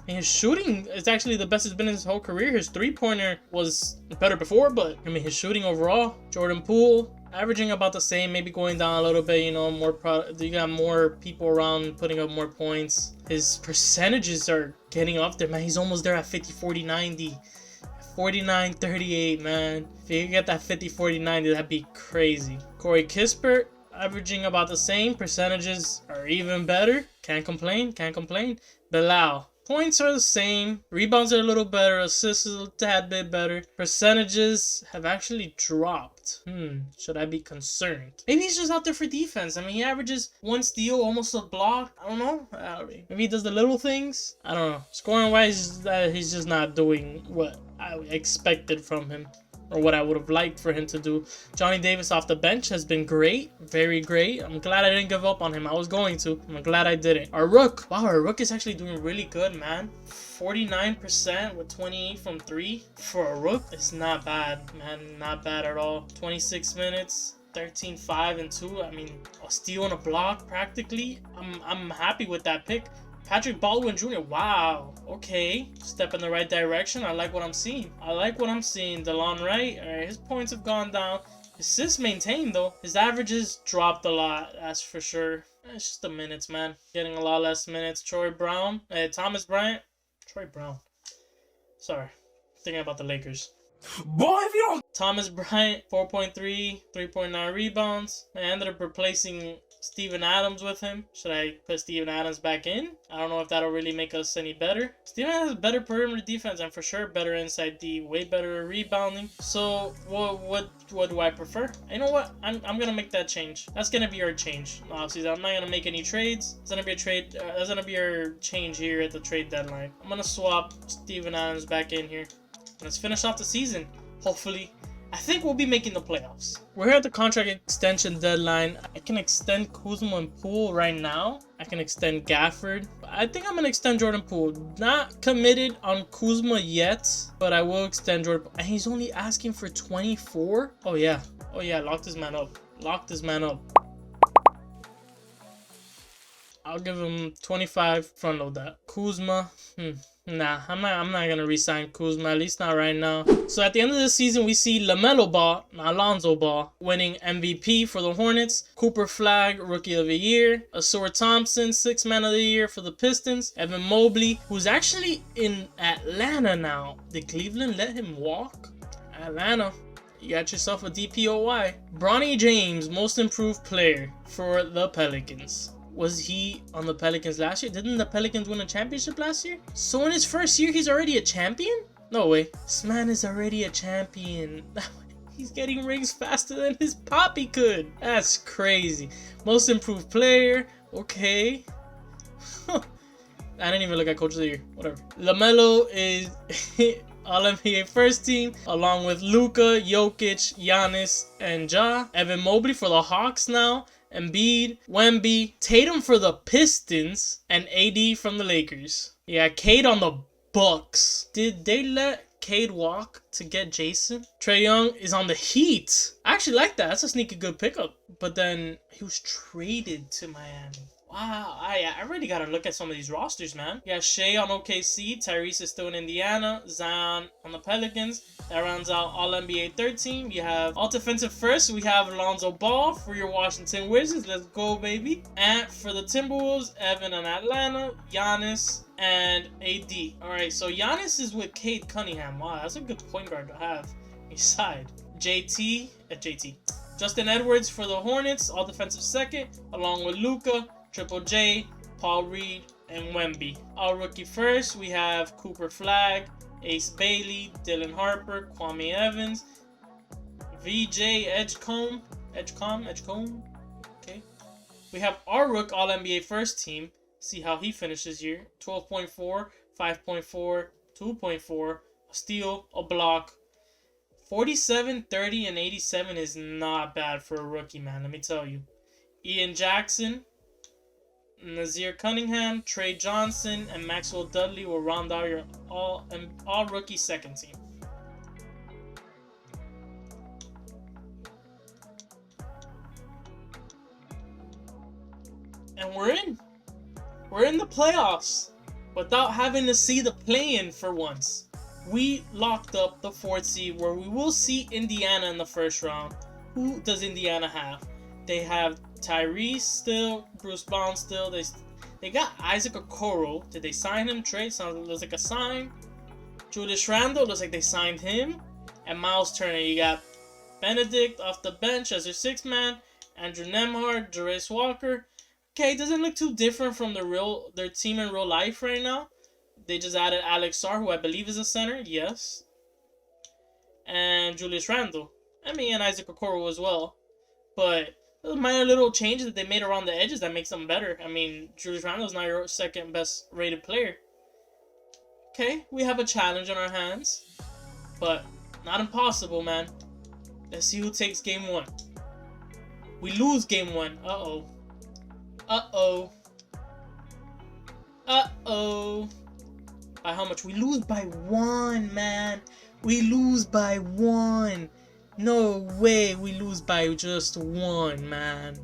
His shooting is actually the best it's been in his whole career. His 3-pointer was better before, but I mean, his shooting overall. Jordan Poole, averaging about the same, maybe going down a little bit, you know, you got more people around putting up more points. His percentages are getting up there, man. He's almost there at 50, 40, 90. 49, 38, man. If you get that 50, 40, 90, that'd be crazy. Corey Kispert, averaging about the same. Percentages are even better. Can't complain. Bilal, points are the same. Rebounds are a little better. Assists a tad bit better. Percentages have actually dropped. Should I be concerned? Maybe he's just out there for defense. I mean, he averages 1 steal, almost a block. I don't know. Maybe he does the little things. I don't know. Scoring wise, he's just not doing what I expected from him, or what I would have liked for him to do. Johnny Davis off the bench has been great. Very great. I'm glad I didn't give up on him. I was going to. I'm glad I didn't. Our Rook. Wow, our Rook is actually doing really good, man. 49% with 28 from 3. For a Rook, it's not bad, man. Not bad at all. 26 minutes. 13, 5, and 2. I mean, a steal and a block practically. I'm happy with that pick. Patrick Baldwin Jr. Wow. Okay. Step in the right direction. I like what I'm seeing. DeLon Wright. All right. His points have gone down. His assists maintained, though. His averages dropped a lot. That's for sure. It's just the minutes, man. Getting a lot less minutes. Thomas Bryant. Troy Brown. Sorry. Thinking about the Lakers. Boy, if you don't... Thomas Bryant, 4.3, 3.9 rebounds. I ended up replacing Steven Adams with him. Should I put Steven Adams back in? I don't know if that'll really make us any better. Steven has better perimeter defense and for sure better inside D, way better rebounding. So what do I prefer? You know what? I'm gonna make that change. That's gonna be our change. Obviously, I'm not gonna make any trades. It's gonna be a trade. That's gonna be our change here at the trade deadline. I'm gonna swap Steven Adams back in here. Let's finish off the season. Hopefully. I think we'll be making the playoffs. We're here at the contract extension deadline. I can extend Kuzma and Poole right now. I can extend Gafford. I think I'm going to extend Jordan Poole. Not committed on Kuzma yet, but I will extend Jordan Poole. And he's only asking for 24? Oh, yeah. Lock this man up. I'll give him 25. Front load that. Kuzma. Nah, I'm not gonna re-sign Kuzma, at least not right now. So at the end of the season, we see LaMelo Ball, Alonzo Ball, winning MVP for the Hornets. Cooper Flagg, Rookie of the Year. Ausar Thompson, 6th Man of the Year for the Pistons. Evan Mobley, who's actually in Atlanta now. Did Cleveland let him walk? Atlanta, you got yourself a DPOY. Bronny James, Most Improved Player for the Pelicans. Was he on the Pelicans last year? Didn't the Pelicans win a championship last year? So in his first year, he's already a champion? No way. This man is already a champion. He's getting rings faster than his poppy could. That's crazy. Most Improved Player. Okay. I didn't even look at Coach of the Year. Whatever. LaMelo is All-NBA first team, along with Luka, Jokic, Giannis, and Ja. Evan Mobley for the Hawks now. Embiid, Wemby, Tatum for the Pistons, and AD from the Lakers. Yeah, Cade on the Bucks. Did they let Cade walk to get Jason? Trae Young is on the Heat. I actually like that. That's a sneaky good pickup. But then he was traded to Miami. I already gotta look at some of these rosters, man. You got Shea on OKC, Tyrese is still in Indiana, Zion on the Pelicans. That rounds out all NBA 13. We have all defensive first. We have Lonzo Ball for your Washington Wizards. Let's go, baby. And for the Timberwolves, Evan in Atlanta, Giannis, and AD. All right, so Giannis is with Cade Cunningham. Wow, that's a good point guard to have beside JT. Justin Edwards for the Hornets, all defensive second, along with Luka, Triple J, Paul Reed, and Wemby. All rookie first, we have Cooper Flagg, Ace Bailey, Dylan Harper, Kwame Evans, VJ Edgecombe. Okay. We have our Rook All NBA first team. See how he finishes here. 12.4, 5.4, 2.4, a steal, a block. 47, 30, and 87 is not bad for a rookie, man. Let me tell you. Ian Jackson, Nazir Cunningham, Trey Johnson, and Maxwell Dudley will round out your all rookie second team. And we're in. We're in the playoffs without having to see the play-in for once. We locked up the 4th seed where we will see Indiana in the first round. Who does Indiana have? They have Tyrese still, Bruce Brown still. They got Isaac Okoro. Did they sign him? Trade looks like a sign. Julius Randle looks like they signed him. And Miles Turner. You got Benedict off the bench as your 6th man. Andrew Nembhard, Jarace Walker. Okay, it doesn't look too different from their team in real life right now. They just added Alex Sarr, who I believe is a center. Yes. And Julius Randle. I mean, and Isaac Okoro as well. But those minor little changes that they made around the edges that makes them better. I mean, Julius Randle is now your 2nd best rated player. Okay, we have a challenge on our hands. But not impossible, man. Let's see who takes game 1. We lose game 1. Uh-oh. Uh-oh. Uh-oh. By how much? We lose by 1, man. We lose by 1. No way we lose by just 1, man.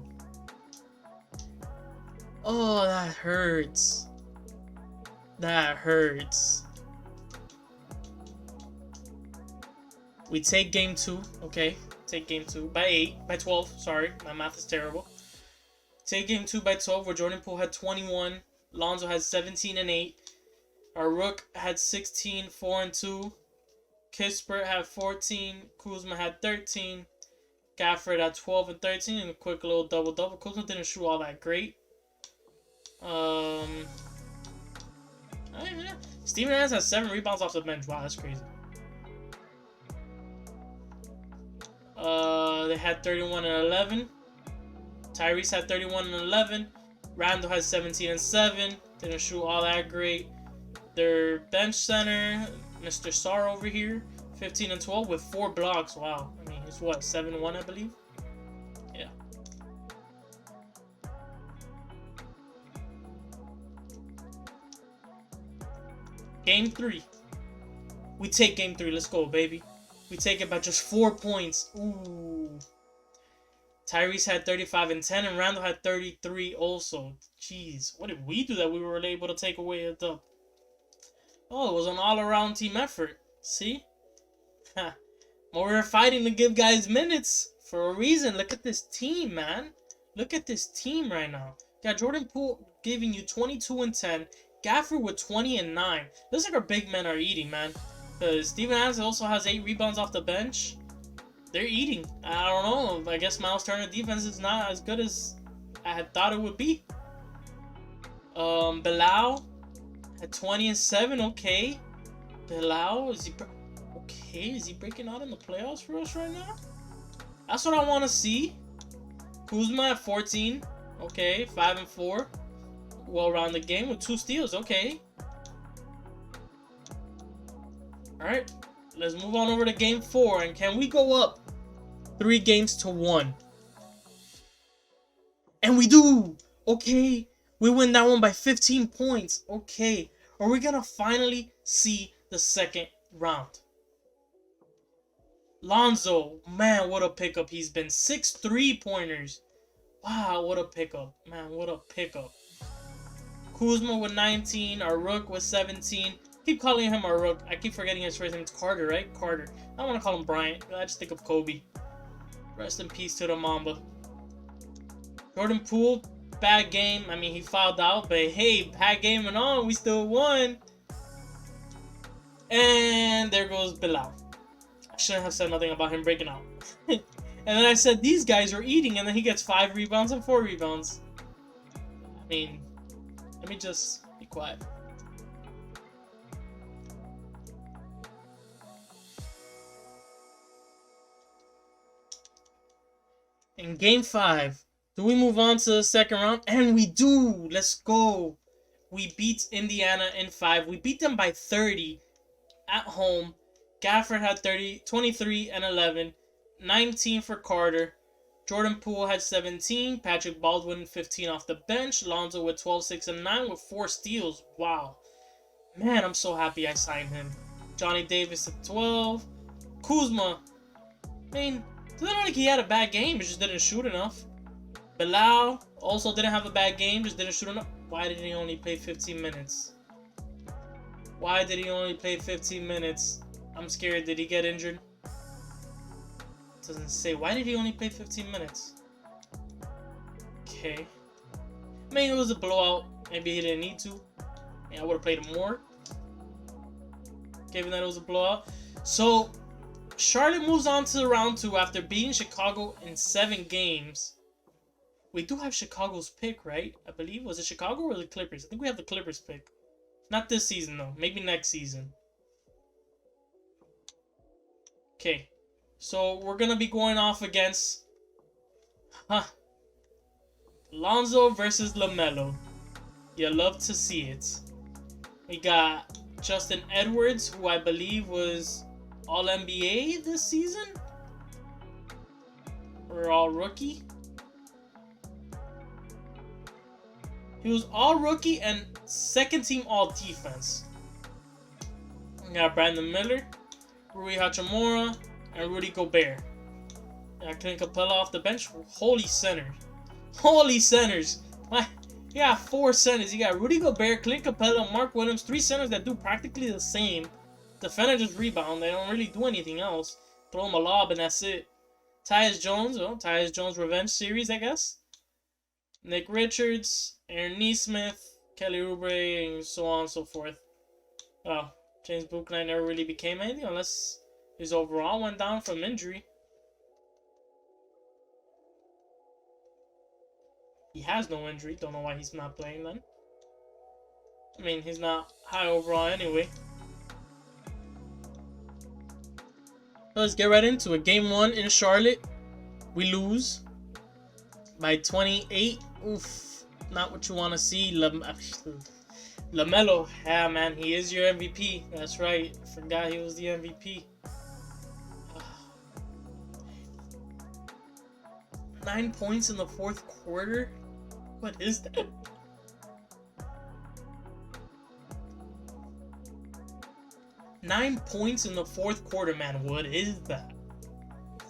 Oh, that hurts. That hurts. We take game 2. Okay. Take game 2 by 8. By 12. Sorry. My math is terrible. Take game 2 by 12 where Jordan Poole had 21. Lonzo had 17 and 8. Our Rook had 16, 4 and 2. Kispert had 14. Kuzma had 13. Gafford had 12 and 13. And a quick little double-double. Kuzma didn't shoot all that great. Steven Adams has 7 rebounds off the bench. Wow, that's crazy. They had 31 and 11. Tyrese had 31 and 11. Randall had 17 and 7. Didn't shoot all that great. Their bench center, Mr. Sarr over here, 15 and 12 with 4 blocks. Wow. I mean, it's what, 7-1, I believe? Yeah. Game 3. We take game 3. Let's go, baby. We take it by just 4 points. Ooh. Tyrese had 35 and 10, and Randall had 33 also. Jeez, what did we do that we were able to take away a dub? Oh, it was an all-around team effort. See? But we were fighting to give guys minutes for a reason. Look at this team, man. Look at this team right now. Got Jordan Poole giving you 22 and 10. Gafford with 20 and 9. Looks like our big men are eating, man. Because Steven Adams also has 8 rebounds off the bench. They're eating. I don't know. I guess Miles Turner defense is not as good as I had thought it would be. Bilal at 20 and 7. Okay. Bilal, is he okay? Is he breaking out in the playoffs for us right now? That's what I want to see. Kuzma at 14. Okay, 5 and 4. Well-rounded game with 2 steals. Okay. All right. Let's move on over to game 4. And can we go up 3 games to 1? And we do. Okay. We win that one by 15 points. Okay. Are we going to finally see the second round? Lonzo. Man, what a pickup he's been. 6 3-pointers. Wow, what a pickup. Man, what a pickup. Kuzma with 19, our Rook with 17. Keep calling him our Rook. I keep forgetting his first name. It's Carter, right? Carter. I don't want to call him Bryant. I just think of Kobe. Rest in peace to the Mamba. Jordan Poole, bad game. I mean, he fouled out, but hey, bad game and all, we still won. And there goes Bilal. I shouldn't have said nothing about him breaking out. And then I said these guys are eating, and then he gets 5 rebounds and 4 rebounds. I mean, let me just be quiet. In game 5, do we move on to the second round? And we do. Let's go. We beat Indiana in 5. We beat them by 30 at home. Gafford had 23 and 11. 19 for Carter. Jordan Poole had 17. Patrick Baldwin 15 off the bench. Lonzo with 12, 6, and 9 with 4 steals. Wow. Man, I'm so happy I signed him. Johnny Davis at 12. Kuzma. I mean, it's not like he had a bad game. He just didn't shoot enough. Bilal also didn't have a bad game. Just didn't shoot enough. Why did he only play 15 minutes? Why did he only play 15 minutes? I'm scared. Did he get injured? It doesn't say. Why did he only play 15 minutes? Okay. I mean, it was a blowout. Maybe he didn't need to. I would have played him more, given that it was a blowout. So, Charlotte moves on to round 2 after beating Chicago in 7 games. We do have Chicago's pick, right? I believe. Was it Chicago or the Clippers? I think we have the Clippers pick. Not this season, though. Maybe next season. Okay. So, we're going to be going off against... Lonzo versus LaMelo. You love to see it. We got Justin Edwards, who I believe was All-NBA this season? Or All-Rookie? He was All-Rookie and second-team All-Defense. We got Brandon Miller, Rui Hachimura, and Rudy Gobert. Got Clint Capella off the bench. Holy centers. Holy centers. You got 4 centers. You got Rudy Gobert, Clint Capella, Mark Williams. 3 centers that do practically the same. Defender just rebound. They don't really do anything else. Throw them a lob and that's it. Tyus Jones. Oh, Tyus Jones revenge series, I guess. Nick Richards, Aaron Nesmith, Kelly Oubre, and so on and so forth. Well, James Bouknight never really became anything unless his overall went down from injury. He has no injury. Don't know why he's not playing then. I mean, he's not high overall anyway. Let's get right into it. Game 1 in Charlotte. We lose by 28. Oof. Not what you want to see. LaMelo. Yeah, man. He is your MVP. That's right. I forgot he was the MVP. 9 points in the 4th quarter? What is that? Nine points in the 4th quarter, man. What is that?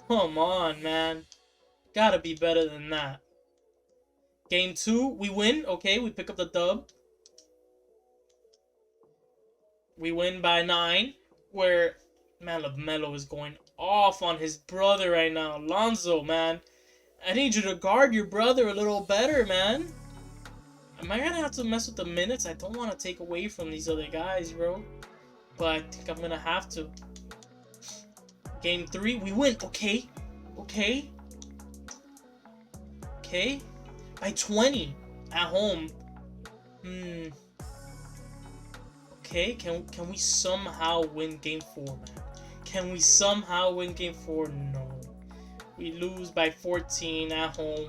Come on, man. Gotta be better than that. Game 2, we win. Okay, we pick up the dub. We win by 9. Where, man, LaMelo is going off on his brother right now. Lonzo, man. I need you to guard your brother a little better, man. Am I gonna have to mess with the minutes? I don't want to take away from these other guys, bro. But I think I'm gonna have to. Game 3, we win. Okay. Okay. Okay. By 20 at home. Okay, can we somehow win game 4, man? Can we somehow win game 4? No. We lose by 14 at home.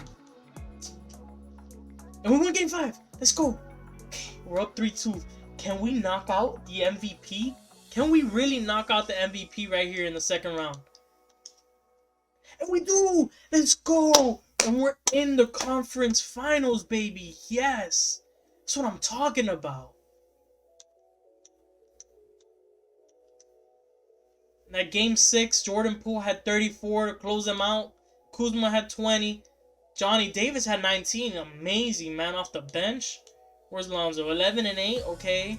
And we win game 5. Let's go. Okay, we're up 3-2. Can we knock out the MVP? Can we really knock out the MVP right here in the second round? And we do! Let's go! And we're in the conference finals, baby. Yes! That's what I'm talking about. That game 6, Jordan Poole had 34 to close them out. Kuzma had 20. Johnny Davis had 19. Amazing, man, off the bench. Where's Lonzo? 11 and 8. Okay.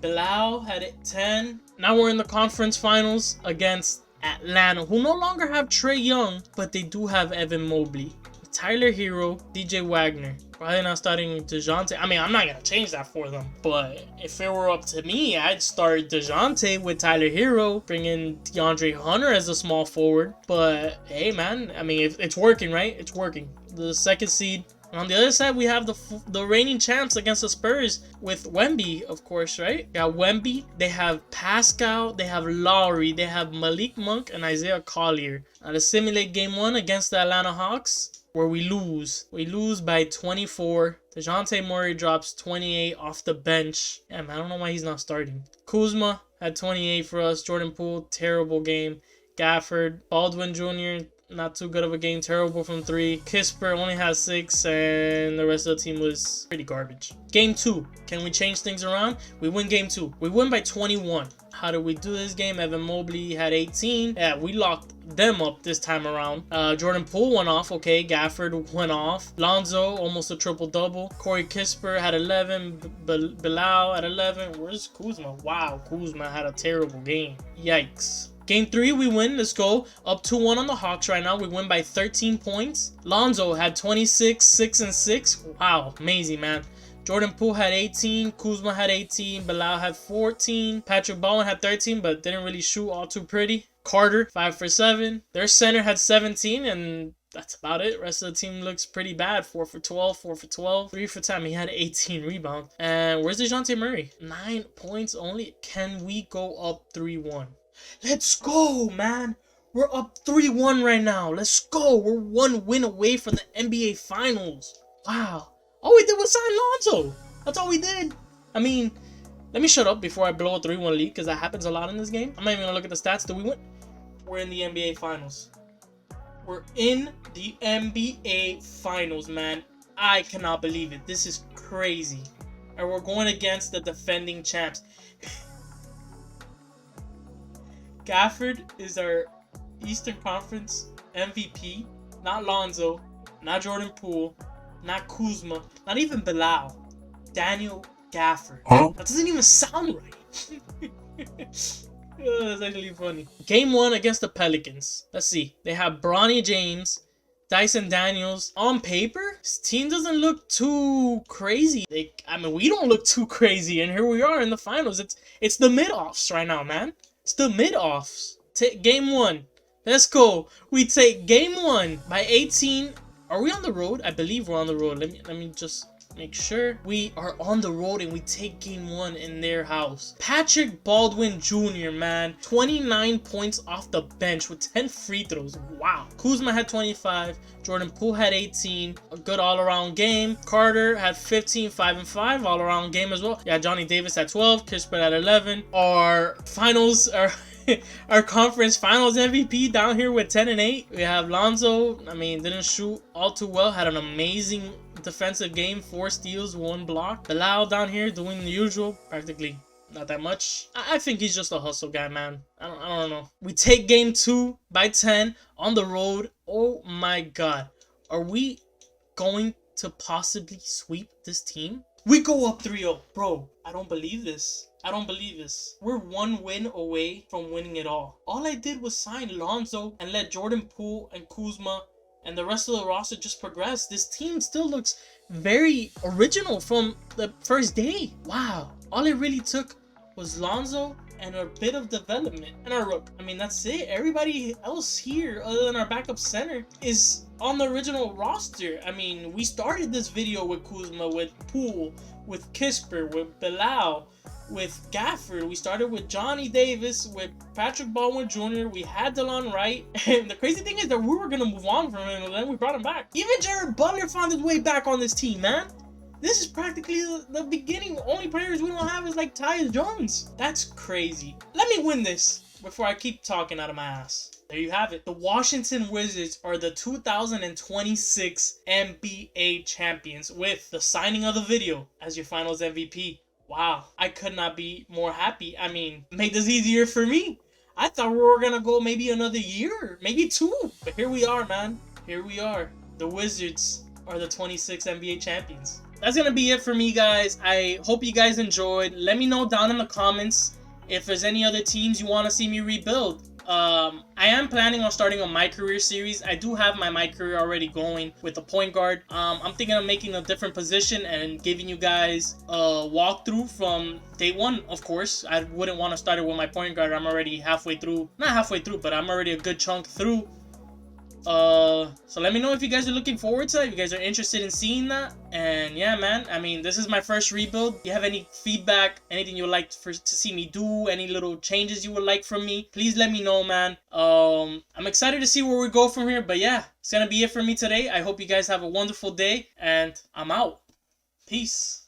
Bilal had it 10. Now we're in the conference finals against Atlanta, who no longer have Trae Young, but they do have Evan Mobley, Tyler Hero, DJ Wagner. Probably not starting DeJounte. I mean, I'm not going to change that for them. But if it were up to me, I'd start DeJounte with Tyler Hero, bring in DeAndre Hunter as a small forward. But hey, man, I mean, it's working, right? It's working. The second seed. And on the other side, we have the reigning champs against the Spurs with Wemby, of course, right? Got Wemby. They have Pascal. They have Lowry. They have Malik Monk and Isaiah Collier. Now to simulate game 1 against the Atlanta Hawks, where we lose. We lose by 24. DeJounte Murray drops 28 off the bench. Yeah, man, I don't know why he's not starting. Kuzma had 28 for us. Jordan Poole, terrible game. Gafford, Baldwin Jr., not too good of a game. Terrible from 3. Kisper only has 6, and the rest of the team was pretty garbage. Game 2. Can we change things around? We win game 2. We win by 21. How did we do this game? Evan Mobley had 18. Yeah, we locked them up this time around. Jordan Poole went off. Okay, Gafford went off. Lonzo, almost a triple-double. Corey Kisper had 11. Bilal at 11. Where's Kuzma? Wow, Kuzma had a terrible game. Yikes. Game 3, we win. Let's go. Up 2-1 on the Hawks right now. We win by 13 points. Lonzo had 26, 6 and 6. Wow, amazing, man. Jordan Poole had 18. Kuzma had 18. Bilal had 14. Patrick Baldwin had 13, but didn't really shoot all too pretty. Carter, 5 for 7. Their center had 17, and that's about it. Rest of the team looks pretty bad. 4 for 12, 4 for 12, 3 for 10. He had 18 rebounds. And where's DeJounte Murray? 9 points only. Can we go up 3-1? Let's go, man. We're up 3-1 right now. Let's go. We're 1 win away from the NBA Finals. Wow. All we did was sign Lonzo. That's all we did. I mean, let me shut up before I blow a 3-1 lead, because that happens a lot in this game. I'm not even going to look at the stats. Do we win? We're in the NBA Finals. We're in the NBA Finals, man. I cannot believe it. This is crazy. And we're going against the defending champs. Gafford is our Eastern Conference MVP. Not Lonzo. Not Jordan Poole. Not Kuzma. Not even Bilal. Daniel Gafford. Huh? That doesn't even sound right. Oh, that's actually funny. Game 1 against the Pelicans. Let's see. They have Bronny James, Dyson Daniels. On paper, this team doesn't look too crazy. I mean, we don't look too crazy, and here we are in the finals. It's the mid-offs right now, man. It's the mid-offs. Take game 1. Let's go. We take game 1 by 18. Are we on the road? I believe we're on the road. Let me just make sure. We are on the road and we take game 1 in their house. Patrick Baldwin Jr., man. 29 points off the bench with 10 free throws. Wow. Kuzma had 25. Jordan Poole had 18. A good all-around game. Carter had 15, 5 and 5. All-around game as well. Yeah, Johnny Davis had 12. Kisper had 11. Our finals are... Our conference finals MVP down here with 10 and 8. We have Lonzo. I mean, didn't shoot all too well. Had an amazing defensive game. 4 steals, 1 block. Bilal down here doing the usual. Practically not that much. I think he's just a hustle guy, man. I don't know. We take game 2 by 10 on the road. Oh my God. Are we going to possibly sweep this team? We go up 3-0. Bro, I don't believe this. I don't believe this. We're 1 win away from winning it all. All I did was sign Lonzo and let Jordan Poole and Kuzma and the rest of the roster just progress. This team still looks very original from the first day. Wow. All it really took was Lonzo and a bit of development. And our rook. I mean, that's it. Everybody else here, other than our backup center, is on the original roster. I mean, we started this video with Kuzma, with Poole, with Kisper, with Bilal, with Gafford. We started with Johnny Davis, with Patrick Baldwin Jr. We had Delon Wright. And the crazy thing is that we were going to move on from him, and then we brought him back. Even Jared Butler found his way back on this team, man. This is practically the beginning. The only players we don't have is like Tyus Jones. That's crazy. Let me win this before I keep talking out of my ass. There you have it. The Washington Wizards are the 2026 NBA champions with the signing of the video as your finals MVP. Wow, I could not be more happy. I mean, make this easier for me. I thought we were going to go maybe another year, maybe 2. But here we are, man. Here we are. the Wizards are the 26 NBA champions. That's gonna be it for me, guys. I hope you guys enjoyed. Let me know down in the comments if there's any other teams you want to see me rebuild. I am planning on starting a My Career series. I do have my Career already going with the point guard. I'm thinking of making a different position and giving you guys a walkthrough from day one, of course. I wouldn't want to start it with my point guard. I'm already halfway through. Not halfway through, but I'm already a good chunk through. So let me know if you guys are looking forward to that, if you guys are interested in seeing that. And yeah, man, I mean, this is my first rebuild. If you have any feedback, anything you would like to see me do, any little changes you would like from me, please let me know, man. I'm excited to see where we go from here. But yeah, it's gonna be it for me today. I hope you guys have a wonderful day, and I'm out. Peace.